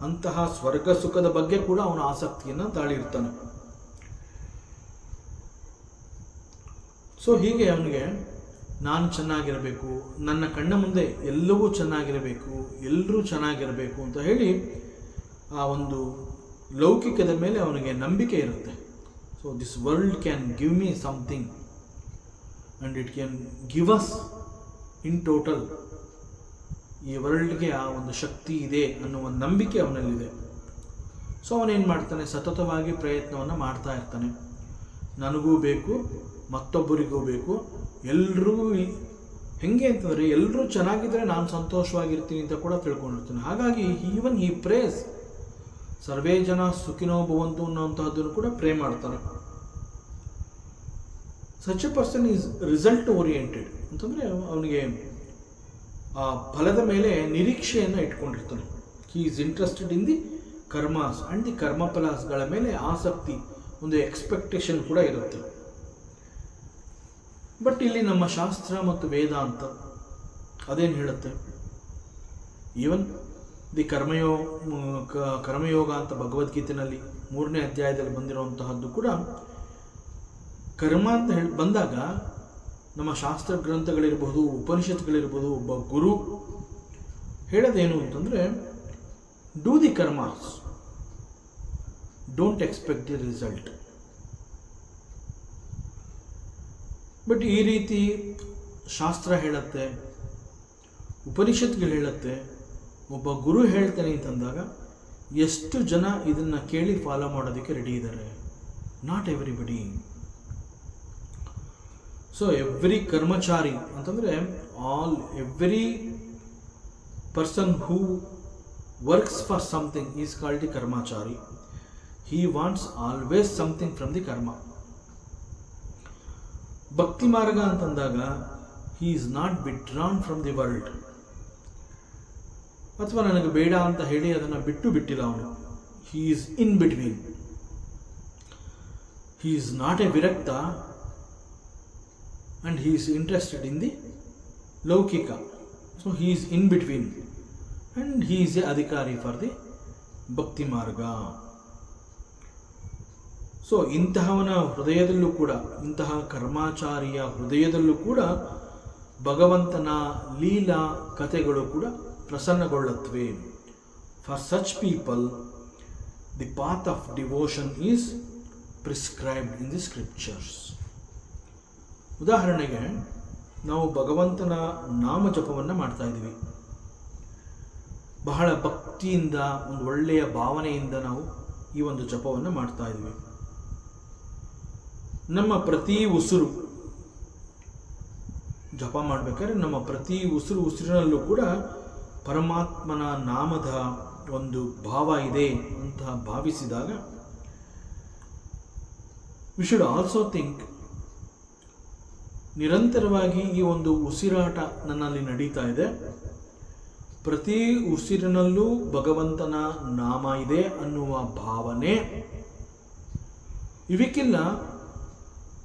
ಅಂತಹ ಸ್ವರ್ಗ ಸುಖದ ಬಗ್ಗೆ ಕೂಡ ಅವನ ಆಸಕ್ತಿಯನ್ನು ತಾಳಿರ್ತಾನೆ. ಸೊ ಹೀಗೆ ಅವನಿಗೆ ನಾನು ಚೆನ್ನಾಗಿರಬೇಕು, ನನ್ನ ಕಣ್ಣ ಮುಂದೆ ಎಲ್ಲವೂ ಚೆನ್ನಾಗಿರಬೇಕು, ಎಲ್ಲರೂ ಚೆನ್ನಾಗಿರಬೇಕು ಅಂತ ಹೇಳಿ ಆ ಒಂದು ಲೌಕಿಕದ ಮೇಲೆ ಅವನಿಗೆ ನಂಬಿಕೆ ಇರುತ್ತೆ. So this world can give me something and it can give us in total. ಈ ವರ್ಲ್ಡ್ಗೆ ಆ ಒಂದು ಶಕ್ತಿ ಇದೆ ಅನ್ನುವ ನಂಬಿಕೆ ಅವನಲ್ಲಿದೆ. ಸೊ ಅವನೇನು ಮಾಡ್ತಾನೆ, ಸತತವಾಗಿ ಪ್ರಯತ್ನವನ್ನು ಮಾಡ್ತಾ ಇರ್ತಾನೆ. ನನಗೂ ಬೇಕು, ಮತ್ತೊಬ್ಬರಿಗೂ ಬೇಕು, ಎಲ್ಲರೂ ಹೆಂಗೆ ಅಂತಂದರೆ ಎಲ್ಲರೂ ಚೆನ್ನಾಗಿದ್ದರೆ ನಾನು ಸಂತೋಷವಾಗಿರ್ತೀನಿ ಅಂತ ಕೂಡ ತಿಳ್ಕೊಂಡಿರ್ತೀನಿ. ಹಾಗಾಗಿ ಈವನ್ ಈ ಪ್ರೇಸ್ ಸರ್ವೇ ಜನ ಸುಖಿನೋ ಭವಂತು ಅನ್ನೋಂತಹದ್ದನ್ನು ಕೂಡ ಪ್ರೇ ಮಾಡ್ತಾನೆ. Such a person is result oriented ಅಂತಂದರೆ ಅವನಿಗೆ ಆ ಫಲದ ಮೇಲೆ ನಿರೀಕ್ಷೆಯನ್ನು ಇಟ್ಕೊಂಡಿರ್ತಾನೆ. He is interested in the karmas and the ಕರ್ಮಫಲಾಸ್ಗಳ ಮೇಲೆ ಆಸಕ್ತಿ, ಒಂದು ಎಕ್ಸ್ಪೆಕ್ಟೇಷನ್ ಕೂಡ ಇರುತ್ತೆ. ಬಟ್ ಇಲ್ಲಿ ನಮ್ಮ ಶಾಸ್ತ್ರ ಮತ್ತು ವೇದಾಂತ ಅದೇನು ಹೇಳುತ್ತೆ, ಈವನ್ ದಿ ಕರ್ಮಯೋಗ ಅಂತ ಭಗವದ್ಗೀತೆಯಲ್ಲಿ 3ನೇ ಅಧ್ಯಾಯದಲ್ಲಿ ಬಂದಿರುವಂತಹದ್ದು ಕೂಡ ಕರ್ಮ ಅಂತ ಹೇಳಿ ಬಂದಾಗ ನಮ್ಮ ಶಾಸ್ತ್ರ ಗ್ರಂಥಗಳಿರ್ಬೋದು, ಉಪನಿಷತ್ಗಳಿರ್ಬೋದು, ಒಬ್ಬ ಗುರು ಹೇಳೋದೇನು ಅಂತಂದರೆ, do the karmas, don't expect the result. But ಈ ರೀತಿ ಶಾಸ್ತ್ರ ಹೇಳುತ್ತೆ, ಉಪನಿಷತ್ಗಳು ಹೇಳುತ್ತೆ, ಒಬ್ಬ ಗುರು ಹೇಳ್ತಾನೆ ಅಂತಂದಾಗ ಎಷ್ಟು ಜನ ಇದನ್ನು ಕೇಳಿ ಫಾಲೋ ಮಾಡೋದಕ್ಕೆ ರೆಡಿ ಇದ್ದಾರೆ? Not everybody. So every karmachari ಅಂತಂದರೆ every person who works for something is called the karmachari. He wants always something from the karma. ಭಕ್ತಿ ಮಾರ್ಗ ಅಂತಂದಾಗ he is not withdrawn from the world, ಅಥವಾ ನನಗೆ ಬೇಡ ಅಂತ ಹೇಳಿ ಅದನ್ನು ಬಿಟ್ಟಿಲ್ಲ ಅವನು. He is in between. He is not a virakta and he is interested in the laukika. So he is in between and he is a adhikari for the bhakti marga. ಸೊ ಇಂತಹವನ ಹೃದಯದಲ್ಲೂ ಕೂಡ, ಇಂತಹ ಕರ್ಮಾಚಾರಿಯ ಹೃದಯದಲ್ಲೂ ಕೂಡ ಭಗವಂತನ ಲೀಲಾ ಕಥೆಗಳು ಕೂಡ ಪ್ರಸನ್ನಗೊಳ್ಳುತ್ತವೆ. For such people the path of devotion is prescribed in the scriptures. ಉದಾಹರಣೆಗೆ ನಾವು ಭಗವಂತನ ನಾಮ ಜಪವನ್ನು ಮಾಡ್ತಾ ಇದ್ದೀವಿ. ಬಹಳ ಭಕ್ತಿಯಿಂದ, ಒಂದು ಒಳ್ಳೆಯ ಭಾವನೆಯಿಂದ ನಾವು ಈ ಒಂದು ಜಪವನ್ನು ಮಾಡ್ತಾ ಇದ್ದೀವಿ. ನಮ್ಮ ಪ್ರತಿ ಉಸಿರು ಜಪ ಮಾಡಬೇಕಾದ್ರೆ ನಮ್ಮ ಪ್ರತಿ ಉಸಿರಿನಲ್ಲೂ ಕೂಡ ಪರಮಾತ್ಮನ ನಾಮದ ಒಂದು ಭಾವ ಇದೆ ಅಂತ ಭಾವಿಸಿದಾಗ ವಿ ಶುಡ್ ಆಲ್ಸೋ ಥಿಂಕ್, ನಿರಂತರವಾಗಿ ಈ ಒಂದು ಉಸಿರಾಟ ನನ್ನಲ್ಲಿ ನಡೀತಾ ಇದೆ, ಪ್ರತಿ ಉಸಿರಿನಲ್ಲೂ ಭಗವಂತನ ನಾಮ ಇದೆ ಅನ್ನುವ ಭಾವನೆ ಇವಕ್ಕೆಲ್ಲ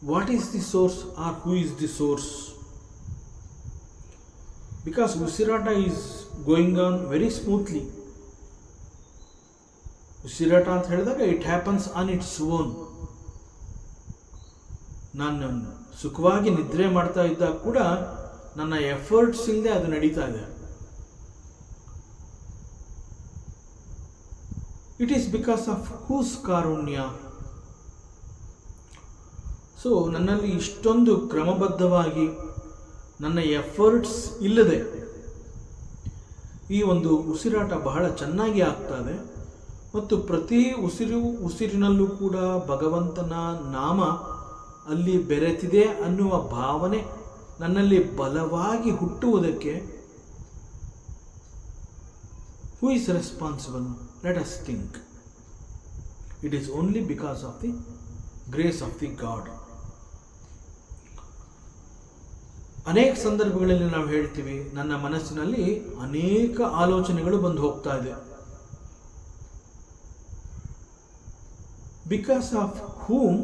what is the source or who is the source? Because usirata is going on very smoothly. ಉಸಿರಾಟ ಅಂತ ಹೇಳಿದಾಗ it happens on its own. ನಾನು ಸುಖವಾಗಿ ನಿದ್ರೆ ಮಾಡ್ತಾ ಇದ್ದಾಗ ಕೂಡ ನನ್ನ ಎಫರ್ಟ್ಸ್ ಇಲ್ಲದೆ ಅದು ನಡೀತಾ ಇದೆ. It is because of whose karunya. So ನನ್ನಲ್ಲಿ ಇಷ್ಟೊಂದು ಕ್ರಮಬದ್ಧವಾಗಿ ನನ್ನ ಎಫರ್ಟ್ಸ್ ಇಲ್ಲದೆ ಈ ಒಂದು ಉಸಿರಾಟ ಬಹಳ ಚೆನ್ನಾಗಿ ಆಗ್ತಾ ಇದೆ, ಮತ್ತು ಪ್ರತಿ ಉಸಿರಿನಲ್ಲೂ ಕೂಡ ಭಗವಂತನ ನಾಮ ಅಲ್ಲಿ ಬೆರೆತಿದೆ ಅನ್ನುವ ಭಾವನೆ ನನ್ನಲ್ಲಿ ಬಲವಾಗಿ ಹುಟ್ಟುವುದಕ್ಕೆ who is responsible? Let us think. It is only because of the grace of the God. ಅನೇಕ ಸಂದರ್ಭಗಳಲ್ಲಿ ನಾವು ಹೇಳ್ತೀವಿ, ನನ್ನ ಮನಸ್ಸಿನಲ್ಲಿ ಅನೇಕ ಆಲೋಚನೆಗಳು ಬಂದು ಹೋಗ್ತಾ ಇದೆ. Because of whom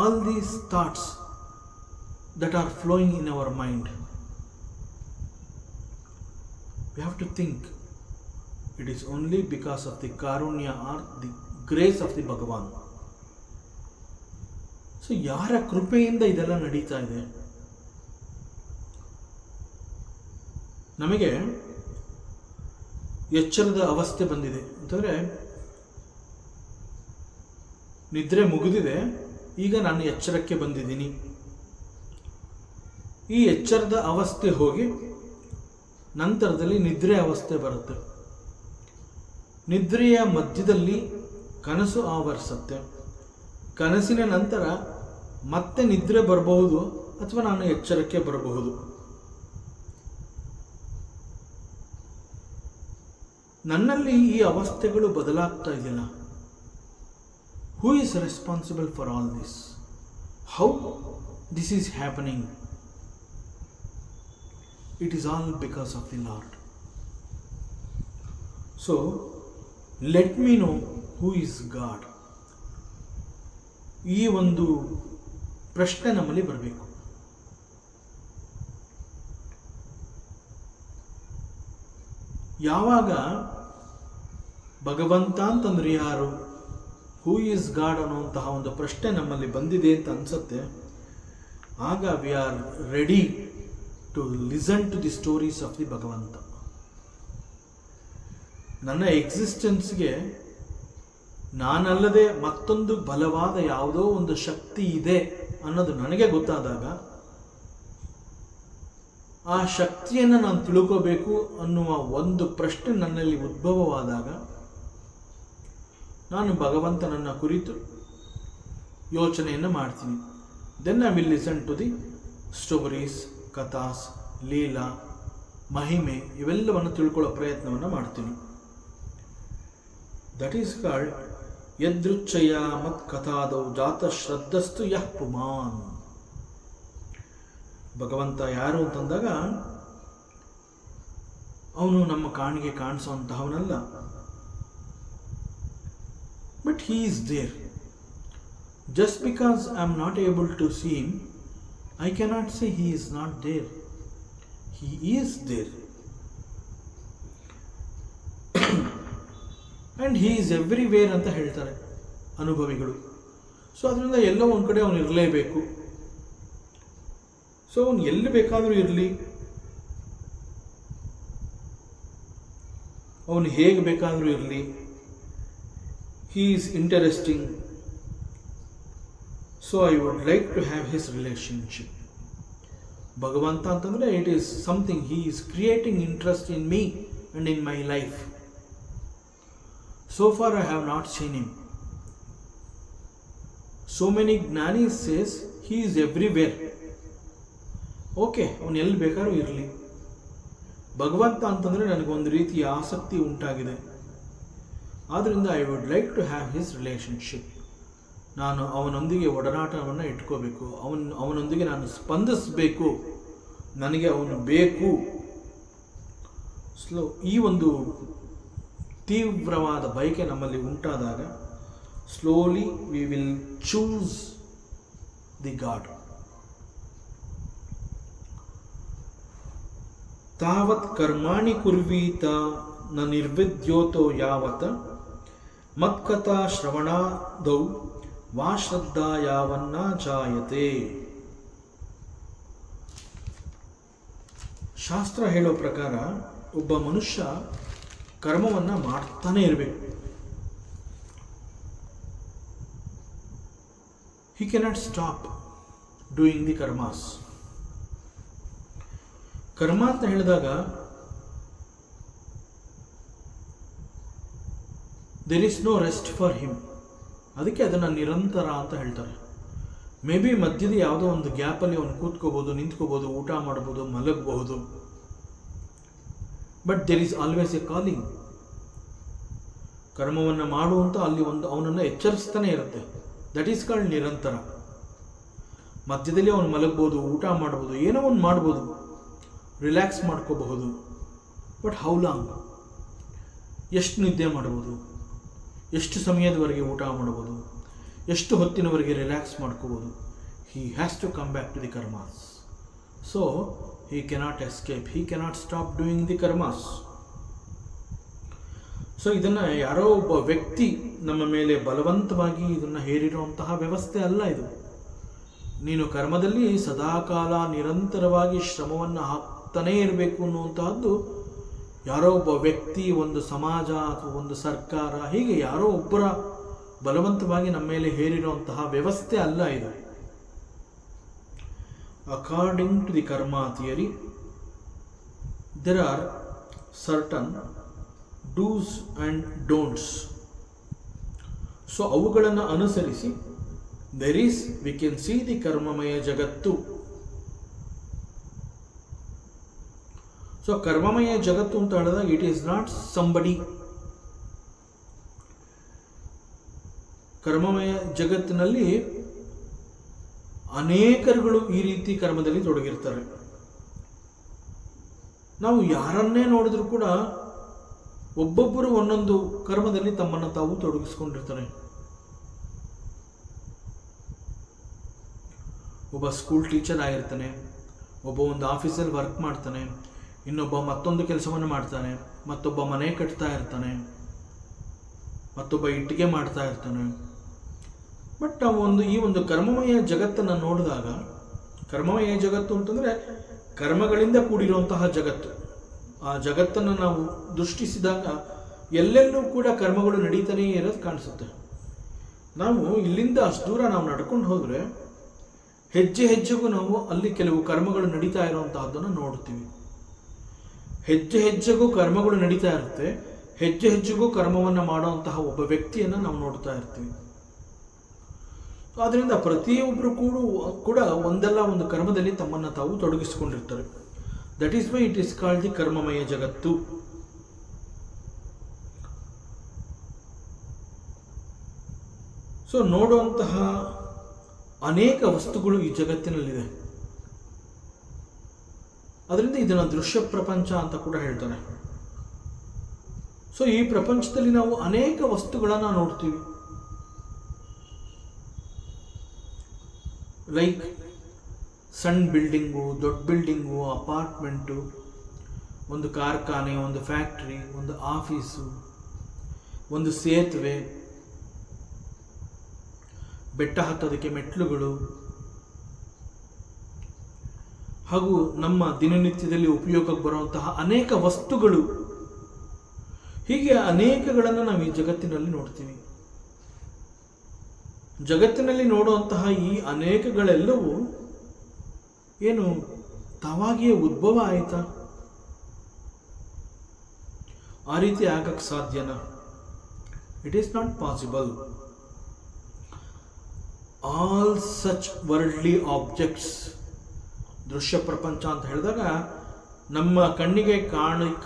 all these thoughts that are flowing in our mind? We have to think it is only because of the karunya or the grace of the Bhagavan. So ಯಾರ ಕೃಪೆಯಿಂದ ಇದೆಲ್ಲ ನಡೀತಾ ಇದೆ? ನಮಗೆ ಎಚ್ಚರದ ಅವಸ್ಥೆ ಬಂದಿದೆ ಅಂತಂದರೆ ನಿದ್ರೆ ಮುಗಿದಿದೆ, ಈಗ ನಾನು ಎಚ್ಚರಕ್ಕೆ ಬಂದಿದ್ದೀನಿ. ಈ ಎಚ್ಚರದ ಅವಸ್ಥೆ ಹೋಗಿ ನಂತರದಲ್ಲಿ ನಿದ್ರೆ ಅವಸ್ಥೆ ಬರುತ್ತೆ. ನಿದ್ರೆಯ ಮಧ್ಯದಲ್ಲಿ ಕನಸು ಆವರಿಸುತ್ತೆ. ಕನಸಿನ ನಂತರ ಮತ್ತೆ ನಿದ್ರೆ ಬರಬಹುದು ಅಥವಾ ನಾನು ಎಚ್ಚರಕ್ಕೆ ಬರಬಹುದು. ನನ್ನಲ್ಲಿ ಈ ಅವಸ್ಥೆಗಳು ಬದಲಾಗ್ತಾ ಇದೆಯಲ್ಲ. ಹೂ is responsible for all this? How this is happening? It is all because of the Lord. So, let me know who is God. ಈ ಒಂದು ಪ್ರಶ್ನೆ ನಮ್ಮಲ್ಲಿ ಬರಬೇಕು. ಯಾವಾಗ ಭಗವಂತ ಅಂತಂದ್ರೆ ಯಾರು, ಹೂ ಈಸ್ ಗಾಡ್ ಅನ್ನುವಂತಹ ಒಂದು ಪ್ರಶ್ನೆ ನಮ್ಮಲ್ಲಿ ಬಂದಿದೆ ಅಂತ ಅನ್ಸುತ್ತೆ, ಆಗ we are ready to listen to the stories of the ಭಗವಂತ. ನನ್ನ ಎಕ್ಸಿಸ್ಟೆನ್ಸ್ಗೆ ನಾನಲ್ಲದೆ ಮತ್ತೊಂದು ಬಲವಾದ ಯಾವುದೋ ಒಂದು ಶಕ್ತಿ ಇದೆ ಅನ್ನೋದು ನನಗೆ ಗೊತ್ತಾದಾಗ, ಆ ಶಕ್ತಿಯನ್ನು ನಾನು ತಿಳ್ಕೋಬೇಕು ಅನ್ನುವ ಒಂದು ಪ್ರಶ್ನೆ ನನ್ನಲ್ಲಿ ಉದ್ಭವವಾದಾಗ, ನಾನು ಭಗವಂತನನ್ನ ಕುರಿತು ಯೋಚನೆಯನ್ನು ಮಾಡ್ತೀನಿ. Then I will listen to the stories, kathas, leela, ಮಹಿಮೆ ಇವೆಲ್ಲವನ್ನು ತಿಳ್ಕೊಳ್ಳೋ ಪ್ರಯತ್ನವನ್ನು ಮಾಡ್ತೀನಿ. ದಟ್ ಈಸ್ ಕಾಲ್ಡ್ ಯದೃಚ್ಛಯ ಮತ್ ಕಥಾದೌ ಜಾತ ಶ್ರದ್ಧಸ್ತು ಯಃ ಪುಮಾನ್. ಭಗವಂತ ಯಾರು ಅಂತಂದಾಗ ಅವನು ನಮ್ಮ ಕಾಣಿಗೆ ಕಾಣಿಸುವಂತಹವನಲ್ಲ. But he is there. Just because I am not able to see him, I cannot say he is not there. He is there. And he is everywhere ಅಂತ ಹೇಳ್ತಾರೆ ಅನುಭವಿಗಳು. ಸೊ ಅದರಿಂದ ಎಲ್ಲೋ ಒಂದು ಕಡೆ ಅವನು ಇರಲೇಬೇಕು. ಸೊ ಅವನು ಎಲ್ಲಿ ಬೇಕಾದರೂ ಇರಲಿ, ಅವನು ಹೇಗೆ ಬೇಕಾದರೂ ಇರಲಿ, he is interesting. So I would like to have his relationship. ಭಗವಂತ ಅಂತಂದರೆ it is something he is creating interest in me and in my life. So far I have not seen him. So many ಜ್ಞಾnis says he is everywhere. Okay, ಅವನು ಎಲ್ಲಿ ಬೇಕಾದ್ರೂ ಇರಲಿ. ಭಗವಂತ ಅಂತಂದರೆ ನನಗೊಂದು ರೀತಿಯ ಆಸಕ್ತಿ ಉಂಟಾಗಿದೆ. ಆದ್ದರಿಂದ I would like to have his relationship. ನಾನು ಅವನೊಂದಿಗೆ ಒಡನಾಟವನ್ನು ಇಟ್ಕೋಬೇಕು, ಅವನೊಂದಿಗೆ ನಾನು ಸ್ಪಂದಿಸಬೇಕು, ನನಗೆ ಅವನು ಬೇಕು. ಈ ಒಂದು ತೀವ್ರವಾದ ಬಯಕೆ ನಮ್ಮಲ್ಲಿ ಉಂಟಾದಾಗ slowly we will choose the God. ತಾವತ್ ಕರ್ಮಾಣಿ ಕುರ್ವೀತ ನ ನಿರ್ವಿದ್ಯೋತೋ ಯಾವತ್ ಮತ್ಕಥಾ ಶ್ರವಣಾದೌ ವಾ ಶ್ರದ್ಧಾ ಯಾವನ್ನ ಜಾಯತೆ. ಶಾಸ್ತ್ರ ಹೇಳೋ ಪ್ರಕಾರ ಒಬ್ಬ ಮನುಷ್ಯ ಕರ್ಮವನ್ನು ಮಾಡ್ತಾನೆ ಇರಬೇಕು. he cannot stop doing the karmas. ಕರ್ಮ ಅಂತ ಹೇಳಿದಾಗ there is no rest for him. ಅದಕ್ಕೆ ಅದನ್ನು ನಿರಂತರ ಅಂತ ಹೇಳ್ತಾರೆ. ಮೇ ಬಿ ಮಧ್ಯದ ಯಾವುದೋ ಒಂದು ಗ್ಯಾಪಲ್ಲಿ ಅವನು ಕೂತ್ಕೋಬೋದು, ನಿಂತ್ಕೋಬೋದು, ಊಟ ಮಾಡ್ಬೋದು, ಮಲಗಬಹುದು. But there is always a calling. ಕರ್ಮವನ್ನು ಮಾಡುವಂತ ಅಲ್ಲಿ ಒಂದು ಅವನನ್ನು ಎಚ್ಚರಿಸ್ತಾನೆ ಇರುತ್ತೆ. ದಟ್ ಈಸ್ ಕಾಲ್ಡ್ ನಿರಂತರ. ಮಧ್ಯದಲ್ಲಿ ಅವನು ಮಲಗಬಹುದು, ಊಟ ಮಾಡ್ಬೋದು, ಏನೋ ಒಂದು ಮಾಡ್ಬೋದು, ರಿಲ್ಯಾಕ್ಸ್ ಮಾಡ್ಕೋಬಹುದು. But how long? ಎಷ್ಟು ನಿದ್ದೆ ಮಾಡ್ಬೋದು, ಎಷ್ಟು ಸಮಯದವರೆಗೆ ಊಟ ಮಾಡ್ಬೋದು, ಎಷ್ಟು ಹೊತ್ತಿನವರೆಗೆ ರಿಲ್ಯಾಕ್ಸ್ ಮಾಡ್ಕೋಬೋದು. He has to come back to the karmas. So he cannot escape, he cannot stop doing the karmas. So ಇದನ್ನು ಯಾರೋ ಒಬ್ಬ ವ್ಯಕ್ತಿ ನಮ್ಮ ಮೇಲೆ ಬಲವಂತವಾಗಿ ಇದನ್ನು ಹೇರಿರುವಂತಹ ವ್ಯವಸ್ಥೆ ಅಲ್ಲ ಇದು. ನೀನು ಕರ್ಮದಲ್ಲಿ ಸದಾಕಾಲ ನಿರಂತರವಾಗಿ ಶ್ರಮವನ್ನು ಮಾಡ್ತಾನೇ ಇರಬೇಕು ಅನ್ನುವಂತಹದ್ದು ಯಾರೋ ಒಬ್ಬ ವ್ಯಕ್ತಿ, ಒಂದು ಸಮಾಜ ಅಥವಾ ಒಂದು ಸರ್ಕಾರ, ಹೀಗೆ ಯಾರೋ ಒಬ್ಬರ ಬಲವಂತವಾಗಿ ನಮ್ಮ ಮೇಲೆ ಹೇರಿರುವಂತಹ ವ್ಯವಸ್ಥೆ ಅಲ್ಲ ಇದು. ಅಕಾರ್ಡಿಂಗ್ ಟು ದಿ ಕರ್ಮ theory, there are certain do's and don'ts. So ಅವುಗಳನ್ನು ಅನುಸರಿಸಿ we can see the ಕರ್ಮಮಯ jagattu. So ಕರ್ಮಮಯ ಜಗತ್ತು ಅಂತ ಹೇಳಿದಾಗ ಇಟ್ ಈಸ್ ನಾಟ್ ಸಂಬಡಿ. ಕರ್ಮಮಯ ಜಗತ್ತಿನಲ್ಲಿ ಅನೇಕರುಗಳು ಈ ರೀತಿ ಕರ್ಮದಲ್ಲಿ ತೊಡಗಿರ್ತಾರೆ. ನಾವು ಯಾರನ್ನೇ ನೋಡಿದ್ರು ಕೂಡ ಒಬ್ಬೊಬ್ಬರು ಒಂದೊಂದು ಕರ್ಮದಲ್ಲಿ ತಮ್ಮನ್ನು ತಾವು ತೊಡಗಿಸ್ಕೊಂಡಿರ್ತಾರೆ. ಒಬ್ಬ ಸ್ಕೂಲ್ ಟೀಚರ್ ಆಗಿರ್ತಾನೆ, ಒಬ್ಬ ಒಂದು ಆಫೀಸಲ್ಲಿ ವರ್ಕ್ ಮಾಡ್ತಾನೆ, ಇನ್ನೊಬ್ಬ ಮತ್ತೊಂದು ಕೆಲಸವನ್ನು ಮಾಡ್ತಾನೆ, ಮತ್ತೊಬ್ಬ ಮನೆ ಕಟ್ತಾ ಇರ್ತಾನೆ, ಮತ್ತೊಬ್ಬ ಇಟ್ಟಿಗೆ ಮಾಡ್ತಾ ಇರ್ತಾನೆ. ಬಟ್ ಈ ಒಂದು ಕರ್ಮಮಯ ಜಗತ್ತನ್ನು ನೋಡಿದಾಗ, ಕರ್ಮಮಯ ಜಗತ್ತು ಅಂತಂದರೆ ಕರ್ಮಗಳಿಂದ ಕೂಡಿರುವಂತಹ ಜಗತ್ತು. ಆ ಜಗತ್ತನ್ನು ನಾವು ದೃಷ್ಟಿಸಿದಾಗ ಎಲ್ಲೆಲ್ಲೂ ಕೂಡ ಕರ್ಮಗಳು ನಡೀತಾನೇ ಇರೋದು ಕಾಣಿಸುತ್ತೆ. ನಾವು ಇಲ್ಲಿಂದ ಅಷ್ಟು ದೂರ ನಾವು ನಡ್ಕೊಂಡು ಹೋದರೆ ಹೆಜ್ಜೆ ಹೆಜ್ಜೆಗೂ ನಾವು ಅಲ್ಲಿ ಕೆಲವು ಕರ್ಮಗಳು ನಡೀತಾ ಇರುವಂತಹದ್ದನ್ನು ನೋಡ್ತೀವಿ. ಹೆಜ್ಜೆ ಹೆಜ್ಜೆಗೂ ಕರ್ಮಗಳು ನಡೀತಾ ಇರುತ್ತೆ, ಹೆಜ್ಜೆ ಹೆಜ್ಜೆಗೂ ಕರ್ಮವನ್ನು ಮಾಡುವಂತಹ ಒಬ್ಬ ವ್ಯಕ್ತಿಯನ್ನು ನಾವು ನೋಡ್ತಾ ಇರ್ತೀವಿ. ಆದ್ದರಿಂದ ಪ್ರತಿಯೊಬ್ಬರು ಕೂಡ ಒಂದಲ್ಲ ಒಂದು ಕರ್ಮದಲ್ಲಿ ತಮ್ಮನ್ನು ತಾವು ತೊಡಗಿಸಿಕೊಂಡಿರ್ತಾರೆ. That is why it is called the karmamaya jagattu. So ನೋಡುವಂತಹ ಅನೇಕ ವಸ್ತುಗಳು ಈ ಜಗತ್ತಿನಲ್ಲಿದೆ. ಅದರಿಂದ ಇದನ್ನು ದೃಶ್ಯ ಪ್ರಪಂಚ ಅಂತ ಕೂಡ ಹೇಳ್ತಾರೆ. ಸೊ ಈ ಪ್ರಪಂಚದಲ್ಲಿ ನಾವು ಅನೇಕ ವಸ್ತುಗಳನ್ನು ನೋಡ್ತೀವಿ. ಲೈಕ್ ಸಣ್ಣ ಬಿಲ್ಡಿಂಗು, ದೊಡ್ಡ ಬಿಲ್ಡಿಂಗು, ಅಪಾರ್ಟ್ಮೆಂಟು, ಒಂದು ಕಾರ್ಖಾನೆ, ಒಂದು ಫ್ಯಾಕ್ಟ್ರಿ, ಒಂದು ಆಫೀಸು, ಒಂದು ಸೇತುವೆ, ಬೆಟ್ಟ ಹತ್ತೋದಕ್ಕೆ ಮೆಟ್ಲುಗಳು, ಹಾಗೂ ನಮ್ಮ ದಿನನಿತ್ಯದಲ್ಲಿ ಉಪಯೋಗಕ್ಕೆ ಬರುವಂತಹ ಅನೇಕ ವಸ್ತುಗಳು, ಹೀಗೆ ಅನೇಕಗಳನ್ನು ನಾವು ಈ ಜಗತ್ತಿನಲ್ಲಿ ನೋಡ್ತೀವಿ. ಜಗತ್ತಿನಲ್ಲಿ ನೋಡುವಂತಹ ಈ ಅನೇಕಗಳೆಲ್ಲವೂ ಏನು ತಾವಾಗಿಯೇ ಉದ್ಭವ ಆಯಿತಾ? ಆ ರೀತಿ ಆಗಕ್ಕೆ ಸಾಧ್ಯನಾ? It is not possible. All such worldly objects, ದೃಶ್ಯ ಪ್ರಪಂಚ ಅಂತ ಹೇಳಿದಾಗ ನಮ್ಮ ಕಣ್ಣಿಗೆ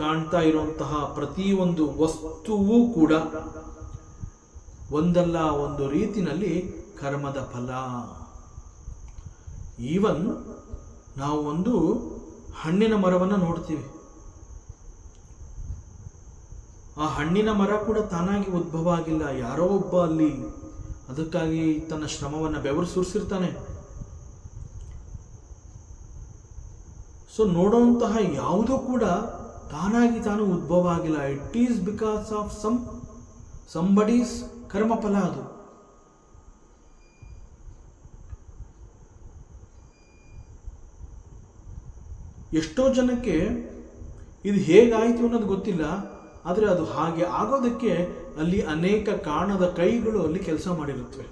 ಕಾಣ್ತಾ ಇರುವಂತಹ ಪ್ರತಿಯೊಂದು ವಸ್ತುವೂ ಕೂಡ ಒಂದಲ್ಲ ಒಂದು ರೀತಿಯಲ್ಲಿ ಕರ್ಮದ ಫಲ. ಈವನ್ ನಾವು ಒಂದು ಹಣ್ಣಿನ ಮರವನ್ನು ನೋಡ್ತೀವಿ. ಆ ಹಣ್ಣಿನ ಮರ ಕೂಡ ತಾನಾಗಿ ಉದ್ಭವ ಆಗಿಲ್ಲ, ಯಾರೋ ಒಬ್ಬ ಅಲ್ಲಿ ಅದಕ್ಕಾಗಿ ತನ್ನ ಶ್ರಮವನ್ನು ಬೆವರು ಸುರಿಸಿರ್ತಾನೆ. ಸೊ ನೋಡುವಂತಹ ಯಾವುದೂ ಕೂಡ ತಾನಾಗಿ ತಾನು ಉದ್ಭವ ಆಗಿಲ್ಲ. It is because of somebody's karmaphala. ಅದು ಎಷ್ಟೋ ಜನಕ್ಕೆ ಇದು ಹೇಗಾಯಿತು ಅನ್ನೋದು ಗೊತ್ತಿಲ್ಲ, ಆದರೆ ಅದು ಹಾಗೆ ಆಗೋದಕ್ಕೆ ಅಲ್ಲಿ ಅನೇಕ ಕಾಣದ ಕೈಗಳು ಅಲ್ಲಿ ಕೆಲಸ ಮಾಡಿರುತ್ತವೆ.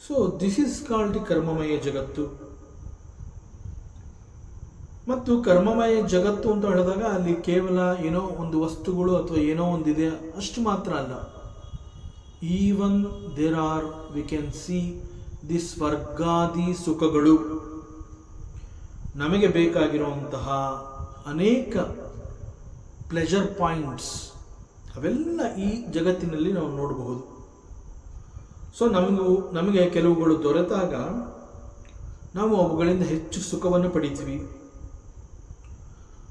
So this is called the karmamaya jagattu. ಮತ್ತು ಕರ್ಮಮಯ ಜಗತ್ತು ಅಂತ ಹೇಳಿದಾಗ ಅಲ್ಲಿ ಕೇವಲ ಏನೋ ಒಂದು ವಸ್ತುಗಳು ಅಥವಾ ಏನೋ ಒಂದಿದೆ ಅಷ್ಟು ಮಾತ್ರ ಅಲ್ಲ. Even there are, we can see the ಸ್ವರ್ಗಾದಿ ಸುಖಗಳು, ನಮಗೆ ಬೇಕಾಗಿರುವಂತಹ ಅನೇಕ ಪ್ಲೆಜರ್ ಪಾಯಿಂಟ್ಸ್, ಅವೆಲ್ಲ ಈ ಜಗತ್ತಿನಲ್ಲಿ ನಾವು ನೋಡಬಹುದು. ಸೊ ನಮಗೆ ಕೆಲವುಗಳು ದೊರೆತಾಗ ನಾವು ಅವುಗಳಿಂದ ಹೆಚ್ಚು ಸುಖವನ್ನು ಪಡಿತೀವಿ.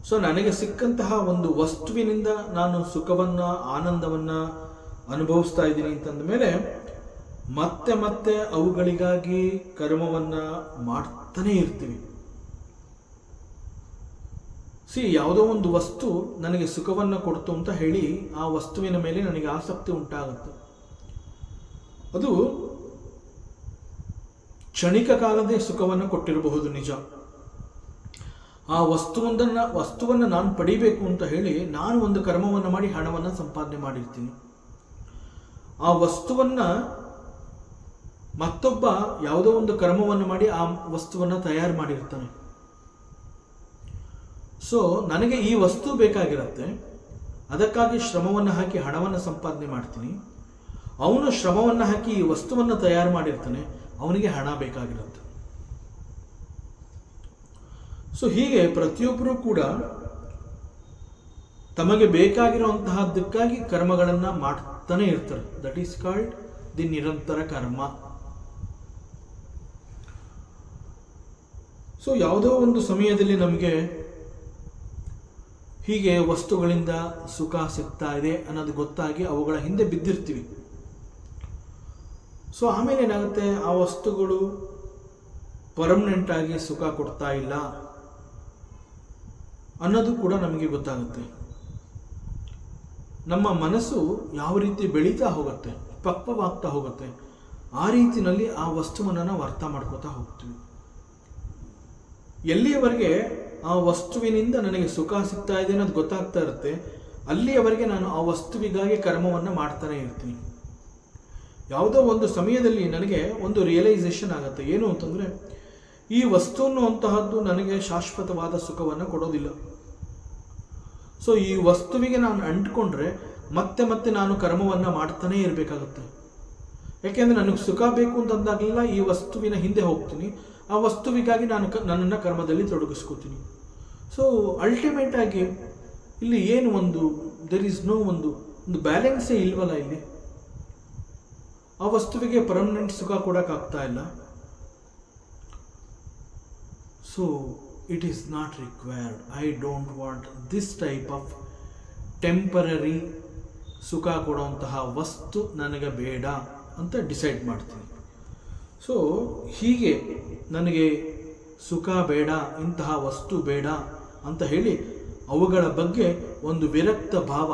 ಸೊ ನನಗೆ ಸಿಕ್ಕಂತಹ ಒಂದು ವಸ್ತುವಿನಿಂದ ನಾನು ಸುಖವನ್ನು, ಆನಂದವನ್ನು ಅನುಭವಿಸ್ತಾ ಇದ್ದೀನಿ ಅಂತಂದ ಮೇಲೆ ಮತ್ತೆ ಮತ್ತೆ ಅವುಗಳಿಗಾಗಿ ಕರ್ಮವನ್ನು ಮಾಡ್ತಾನೇ ಇರ್ತೀವಿ. ಯಾವುದೋ ಒಂದು ವಸ್ತು ನನಗೆ ಸುಖವನ್ನು ಕೊಡ್ತು ಅಂತ ಹೇಳಿ ಆ ವಸ್ತುವಿನ ಮೇಲೆ ನನಗೆ ಆಸಕ್ತಿ ಉಂಟಾಗುತ್ತೆ. ಅದು ಕ್ಷಣಿಕ ಕಾಲದೇ ಸುಖವನ್ನು ಕೊಟ್ಟಿರಬಹುದು ನಿಜ, ಆ ವಸ್ತುವನ್ನು ನಾನು ಪಡಿಬೇಕು ಅಂತ ಹೇಳಿ ನಾನು ಒಂದು ಕರ್ಮವನ್ನು ಮಾಡಿ ಹಣವನ್ನು ಸಂಪಾದನೆ ಮಾಡಿರ್ತೀನಿ. ಆ ವಸ್ತುವನ್ನು ಮತ್ತೊಬ್ಬ ಯಾವುದೋ ಒಂದು ಕರ್ಮವನ್ನು ಮಾಡಿ ಆ ವಸ್ತುವನ್ನು ತಯಾರು ಮಾಡಿರ್ತಾನೆ. ಸೊ ನನಗೆ ಈ ವಸ್ತು ಬೇಕಾಗಿರುತ್ತೆ, ಅದಕ್ಕಾಗಿ ಶ್ರಮವನ್ನು ಹಾಕಿ ಹಣವನ್ನು ಸಂಪಾದನೆ ಮಾಡ್ತೀನಿ. ಅವನು ಶ್ರಮವನ್ನು ಹಾಕಿ ಈ ವಸ್ತುವನ್ನು ತಯಾರು ಮಾಡಿರ್ತಾನೆ, ಅವನಿಗೆ ಹಣ ಬೇಕಾಗಿರುತ್ತೆ. ಸೊ ಹೀಗೆ ಪ್ರತಿಯೊಬ್ಬರೂ ಕೂಡ ತಮಗೆ ಬೇಕಾಗಿರುವಂತಹದ್ದಕ್ಕಾಗಿ ಕರ್ಮಗಳನ್ನು ಮಾಡ್ತಾನೆ ಇರ್ತಾರೆ. ದಟ್ ಈಸ್ ಕಾಲ್ಡ್ ದಿ ನಿರಂತರ ಕರ್ಮ. ಸೊ ಯಾವುದೋ ಒಂದು ಸಮಯದಲ್ಲಿ ನಮಗೆ ಹೀಗೆ ವಸ್ತುಗಳಿಂದ ಸುಖ ಸಿಗ್ತಾ ಇದೆ ಅನ್ನೋದು ಗೊತ್ತಾಗಿ ಅವುಗಳ ಹಿಂದೆ ಬಿದ್ದಿರ್ತೀವಿ. ಸೊ ಆಮೇಲೆ ಏನಾಗುತ್ತೆ, ಆ ವಸ್ತುಗಳು ಪರ್ಮನೆಂಟ್ ಆಗಿ ಸುಖ ಕೊಡ್ತಾ ಇಲ್ಲ ಅನ್ನೋದು ಕೂಡ ನಮಗೆ ಗೊತ್ತಾಗುತ್ತೆ. ನಮ್ಮ ಮನಸ್ಸು ಯಾವ ರೀತಿ ಬೆಳೀತಾ ಹೋಗುತ್ತೆ, ಪಕ್ವವಾಗ್ತಾ ಹೋಗುತ್ತೆ, ಆ ರೀತಿಯಲ್ಲಿ ಆ ವಸ್ತುವನ್ನು ನಾವು ಅರ್ಥ ಮಾಡ್ಕೋತಾ ಹೋಗ್ತೀವಿ. ಎಲ್ಲಿಯವರೆಗೆ ಆ ವಸ್ತುವಿನಿಂದ ನನಗೆ ಸುಖ ಸಿಗ್ತಾ ಇದೆ ಅನ್ನೋದು ಗೊತ್ತಾಗ್ತಾ ಇರುತ್ತೆ, ಅಲ್ಲಿಯವರೆಗೆ ನಾನು ಆ ವಸ್ತುವಿಗಾಗಿ ಕರ್ಮವನ್ನು ಮಾಡ್ತಾನೆ ಇರ್ತೀನಿ. ಯಾವುದೋ ಒಂದು ಸಮಯದಲ್ಲಿ ನನಗೆ ಒಂದು ರಿಯಲೈಸೇಷನ್ ಆಗುತ್ತೆ. ಏನು ಅಂತಂದರೆ, ಈ ವಸ್ತು ಅನ್ನುವಂತಹದ್ದು ನನಗೆ ಶಾಶ್ವತವಾದ ಸುಖವನ್ನು ಕೊಡೋದಿಲ್ಲ. ಸೊ ಈ ವಸ್ತುವಿಗೆ ನಾನು ಅಂಟ್ಕೊಂಡ್ರೆ ಮತ್ತೆ ಮತ್ತೆ ನಾನು ಕರ್ಮವನ್ನು ಮಾಡ್ತಾನೇ ಇರಬೇಕಾಗುತ್ತೆ. ಯಾಕೆಂದರೆ ನನಗೆ ಸುಖ ಬೇಕು ಅಂತಂದಾಗಲೆಲ್ಲ ಈ ವಸ್ತುವಿನ ಹಿಂದೆ ಹೋಗ್ತೀನಿ, ಆ ವಸ್ತುವಿಗಾಗಿ ನನ್ನನ್ನು ಕರ್ಮದಲ್ಲಿ ತೊಡಗಿಸ್ಕೋತೀನಿ. ಸೊ ಅಲ್ಟಿಮೇಟ್ ಆಗಿ ಇಲ್ಲಿ ಏನು ದೆರ್ ಈಸ್ ನೋ ಒಂದು ಬ್ಯಾಲೆನ್ಸೇ ಇಲ್ವಲ್ಲ ಇಲ್ಲಿ. ಆ ವಸ್ತುವಿಗೆ ಪರ್ಮನೆಂಟ್ ಸುಖ ಕೊಡೋಕ್ಕಾಗ್ತಾ ಇಲ್ಲ. So it is not required. I don't want this type of temporary ಸುಖ ಕೊಡುವಂತಹ ವಸ್ತು ನನಗೆ ಬೇಡ ಅಂತ ಡಿಸೈಡ್ ಮಾಡ್ತೀನಿ. ಸೊ ಹೀಗೆ ನನಗೆ ಸುಖ ಬೇಡ, ಇಂತಹ ವಸ್ತು ಬೇಡ ಅಂತ ಹೇಳಿ ಅವುಗಳ ಬಗ್ಗೆ ಒಂದು ವಿರಕ್ತ ಭಾವ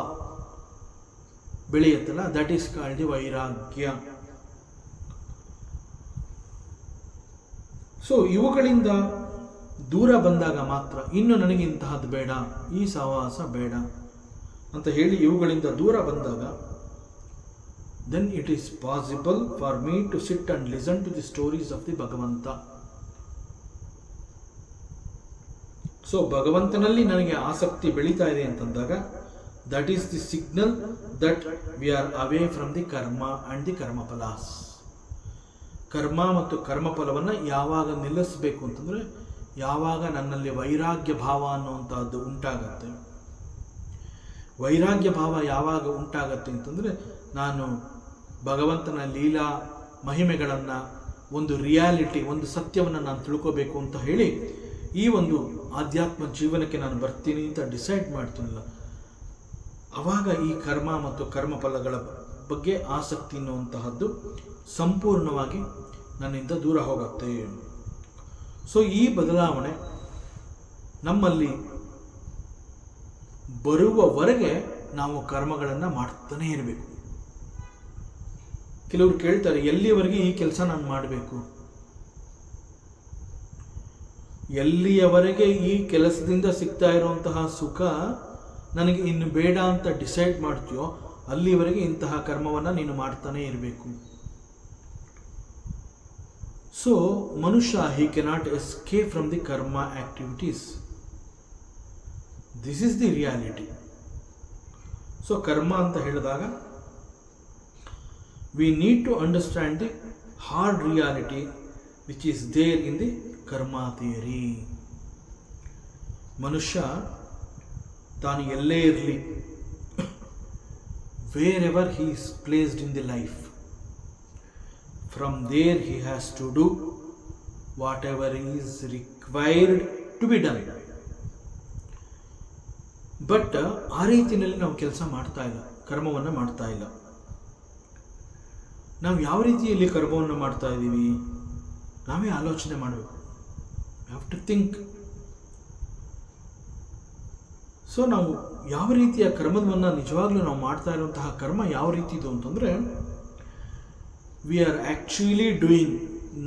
ಬೆಳೆಯುತ್ತಲ್ಲ, ದಟ್ ಈಸ್ ಕಾಲ್ಡ್ ದಿ ವೈರಾಗ್ಯ. ಸೊ ಇವುಗಳಿಂದ ದೂರ ಬಂದಾಗ ಮಾತ್ರ, ಇನ್ನು ನನಗೆ ಇಂತಹದ್ದು ಬೇಡ, ಈ ಸಹವಾಸ ಬೇಡ ಅಂತ ಹೇಳಿ ಇವುಗಳಿಂದ ದೂರ ಬಂದಾಗ, then it is possible for me to sit and listen to the stories of the ಭಗವಂತ. ಸೊ ಭಗವಂತನಲ್ಲಿ ನನಗೆ ಆಸಕ್ತಿ ಬೆಳೀತಾ ಇದೆ ಅಂತಂದಾಗ, that is the signal that we are away from the karma and the ಕರ್ಮಫಲಾಸ್. ಕರ್ಮ ಮತ್ತು ಕರ್ಮಫಲವನ್ನು ಯಾವಾಗ ನಿಲ್ಲಿಸಬೇಕು ಅಂತಂದರೆ, ಯಾವಾಗ ನನ್ನಲ್ಲಿ ವೈರಾಗ್ಯ ಭಾವ ಅನ್ನುವಂಥದ್ದು ಉಂಟಾಗತ್ತೆ. ವೈರಾಗ್ಯ ಭಾವ ಯಾವಾಗ ಉಂಟಾಗತ್ತೆ ಅಂತಂದರೆ, ನಾನು ಭಗವಂತನ ಲೀಲಾ ಮಹಿಮೆಗಳನ್ನು, ಒಂದು ರಿಯಾಲಿಟಿ, ಒಂದು ಸತ್ಯವನ್ನು ನಾನು ತಿಳ್ಕೋಬೇಕು ಅಂತ ಹೇಳಿ ಈ ಒಂದು ಆಧ್ಯಾತ್ಮ ಜೀವನಕ್ಕೆ ನಾನು ಬರ್ತೀನಿ ಅಂತ ಡಿಸೈಡ್ ಮಾಡ್ತೀನಲ್ಲ, ಆವಾಗ ಈ ಕರ್ಮ ಮತ್ತು ಕರ್ಮಫಲಗಳ ಬಗ್ಗೆ ಆಸಕ್ತಿ ಅನ್ನುವಂತಹದ್ದು ಸಂಪೂರ್ಣವಾಗಿ ನನ್ನಿಂದ ದೂರ ಹೋಗುತ್ತೆ. ಸೊ ಈ ಬದಲಾವಣೆ ನಮ್ಮಲ್ಲಿ ಬರುವವರೆಗೆ ನಾವು ಕರ್ಮಗಳನ್ನು ಮಾಡ್ತಾನೇ ಇರಬೇಕು. ಕೆಲವರು ಕೇಳ್ತಾರೆ, ಎಲ್ಲಿಯವರೆಗೆ ಈ ಕೆಲಸ ನಾನು ಮಾಡಬೇಕು? ಎಲ್ಲಿಯವರೆಗೆ ಈ ಕೆಲಸದಿಂದ ಸಿಗ್ತಾ ಇರುವಂತಹ ಸುಖ ನನಗೆ ಇನ್ನು ಬೇಡ ಅಂತ ಡಿಸೈಡ್ ಮಾಡ್ತೀಯೋ, ಅಲ್ಲಿವರೆಗೆ ಇಂತಹ ಕರ್ಮವನ್ನು ನೀನು ಮಾಡ್ತಾನೇ ಇರಬೇಕು. ಸೊ ಮನುಷ್ಯ he cannot escape from the karma activities. This is the reality. So ಕರ್ಮ ಅಂತ ಹೇಳಿದಾಗ we need to understand the hard reality which is there in the karma theory. ಮನುಷ್ಯ ತಾನು ಎಲ್ಲೇ ಇರಲಿ, wherever he is placed in the life, from there he has to do whatever is required to be done. But ಆ ರೀತಿಯಲ್ಲಿ ನಾವು ಕೆಲಸ ಮಾಡ್ತಾ ಇಲ್ಲ, ಕರ್ಮವನ್ನು ಮಾಡ್ತಾ ಇಲ್ಲ. ನಾವು ಯಾವ ರೀತಿಯಲ್ಲಿ ಕರ್ಮವನ್ನು ಮಾಡ್ತಾ ಇದ್ದೀವಿ ನಾವೇ ಆಲೋಚನೆ ಮಾಡಬೇಕು. Have to think. ಸೊ ನಾವು ಯಾವ ರೀತಿಯ ಕರ್ಮವನ್ನು ನಿಜವಾಗ್ಲೂ ನಾವು ಮಾಡ್ತಾ ಇರುವಂತಹ ಕರ್ಮ ಯಾವ ರೀತಿದು ಅಂತಂದರೆ, ವಿ ಆರ್ ಆ್ಯಕ್ಚುಲಿ ಡೂಯಿಂಗ್,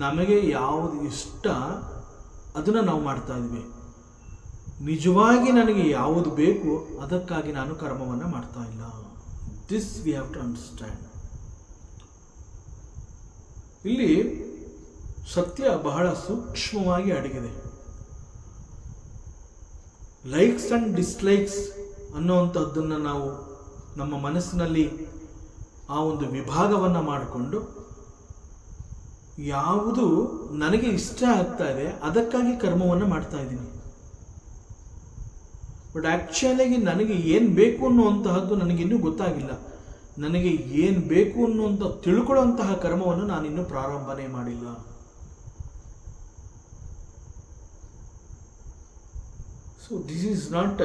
ನಮಗೆ ಯಾವುದು ಇಷ್ಟ ಅದನ್ನು ನಾವು ಮಾಡ್ತಾ ಇದ್ವಿ. ನಿಜವಾಗಿ ನನಗೆ ಯಾವುದು ಬೇಕು ಅದಕ್ಕಾಗಿ ನಾನು ಕರ್ಮವನ್ನು ಮಾಡ್ತಾ ಇಲ್ಲ. This we have to understand. ಇಲ್ಲಿ ಸತ್ಯ ಬಹಳ ಸೂಕ್ಷ್ಮವಾಗಿ ಅಡಗಿದೆ. ಲೈಕ್ಸ್ ಆ್ಯಂಡ್ ಡಿಸ್ಲೈಕ್ಸ್ ಅನ್ನುವಂಥದ್ದನ್ನು ನಾವು ನಮ್ಮ ಮನಸ್ಸಿನಲ್ಲಿ ಆ ಒಂದು ವಿಭಾಗವನ್ನು ಮಾಡಿಕೊಂಡು ಯಾವುದು ನನಗೆ ಇಷ್ಟ ಆಗ್ತಾ ಇದೆ ಅದಕ್ಕಾಗಿ ಕರ್ಮವನ್ನು ಮಾಡ್ತಾ ಇದ್ದೀನಿ. ಬಟ್ ಆ್ಯಕ್ಚುಲಾಗಿ ನನಗೆ ಏನು ಬೇಕು ಅನ್ನುವಂತಹದ್ದು ನನಗಿನ್ನೂ ಗೊತ್ತಾಗಿಲ್ಲ. ನನಗೆ ಏನು ಬೇಕು ಅನ್ನುವಂಥ ತಿಳ್ಕೊಳ್ಳುವಂತಹ ಕರ್ಮವನ್ನು ನಾನಿನ್ನೂ ಪ್ರಾರಂಭನೇ ಮಾಡಿಲ್ಲ. So this is not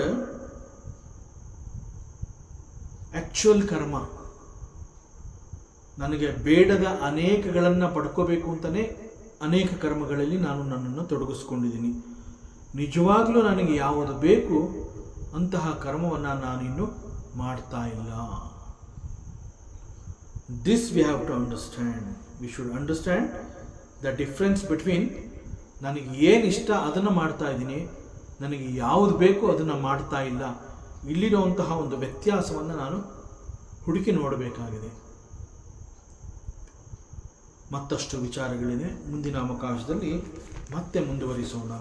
actual ಕರ್ಮ. ನನಗೆ ಬೇಡದ ಅನೇಕಗಳನ್ನು ಪಡ್ಕೋಬೇಕು ಅಂತಲೇ ಅನೇಕ ಕರ್ಮಗಳಲ್ಲಿ ನಾನು ನನ್ನನ್ನು ತೊಡಗಿಸ್ಕೊಂಡಿದ್ದೀನಿ. ನಿಜವಾಗ್ಲೂ ನನಗೆ ಯಾವುದು ಬೇಕು ಅಂತಹ ಕರ್ಮವನ್ನು ನಾನಿನ್ನು ಮಾಡ್ತಾ ಇಲ್ಲ. This we have to understand. We should understand the difference between ನನಗೆ ಏನು ಇಷ್ಟ ಅದನ್ನು ಮಾಡ್ತಾ ಇದ್ದೀನಿ, ನನಗೆ ಯಾವುದು ಬೇಕು ಅದನ್ನು ಮಾಡ್ತಾ ಇಲ್ಲ. ಇಲ್ಲಿರುವಂತಹ ಒಂದು ವ್ಯತ್ಯಾಸವನ್ನು ನಾನು ಹುಡುಕಿ ನೋಡಬೇಕಾಗಿದೆ. ಮತ್ತಷ್ಟು ವಿಚಾರಗಳಿದೆ, ಮುಂದಿನ ಅವಕಾಶದಲ್ಲಿ ಮತ್ತೆ ಮುಂದುವರಿಸೋಣ.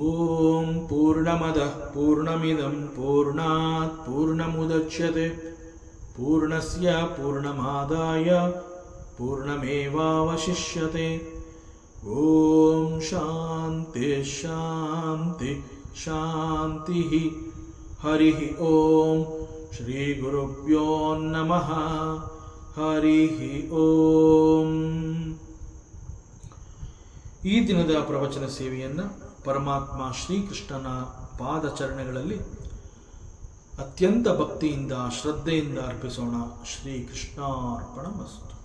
ಓಂ ಪೂರ್ಣಮದಃ ಪೂರ್ಣಮಿದಂ ಪೂರ್ಣಾತ್ ಪೂರ್ಣಮುದಚ್ಯತೆ ಪೂರ್ಣಸ್ಯ ಪೂರ್ಣಮಾದಾಯ ಪೂರ್ಣಮೇವಾವಶಿಷ್ಯತೆ. ಓಂ ಶಾಂತಿ ಶಾಂತಿ ಶಾಂತಿ. ಹರಿ ಓಂ. ಶ್ರೀ ಗುರುಭ್ಯೋ ನಮಃ. ಹರಿ ಓಂ. ಈ ದಿನದ ಪ್ರವಚನ ಸೇವೆಯನ್ನು ಪರಮಾತ್ಮ ಶ್ರೀಕೃಷ್ಣನ ಪಾದಚರಣೆಗಳಲ್ಲಿ ಅತ್ಯಂತ ಭಕ್ತಿಯಿಂದ ಶ್ರದ್ಧೆಯಿಂದ ಅರ್ಪಿಸೋಣ. ಶ್ರೀಕೃಷ್ಣಾರ್ಪಣಮಸ್ತು.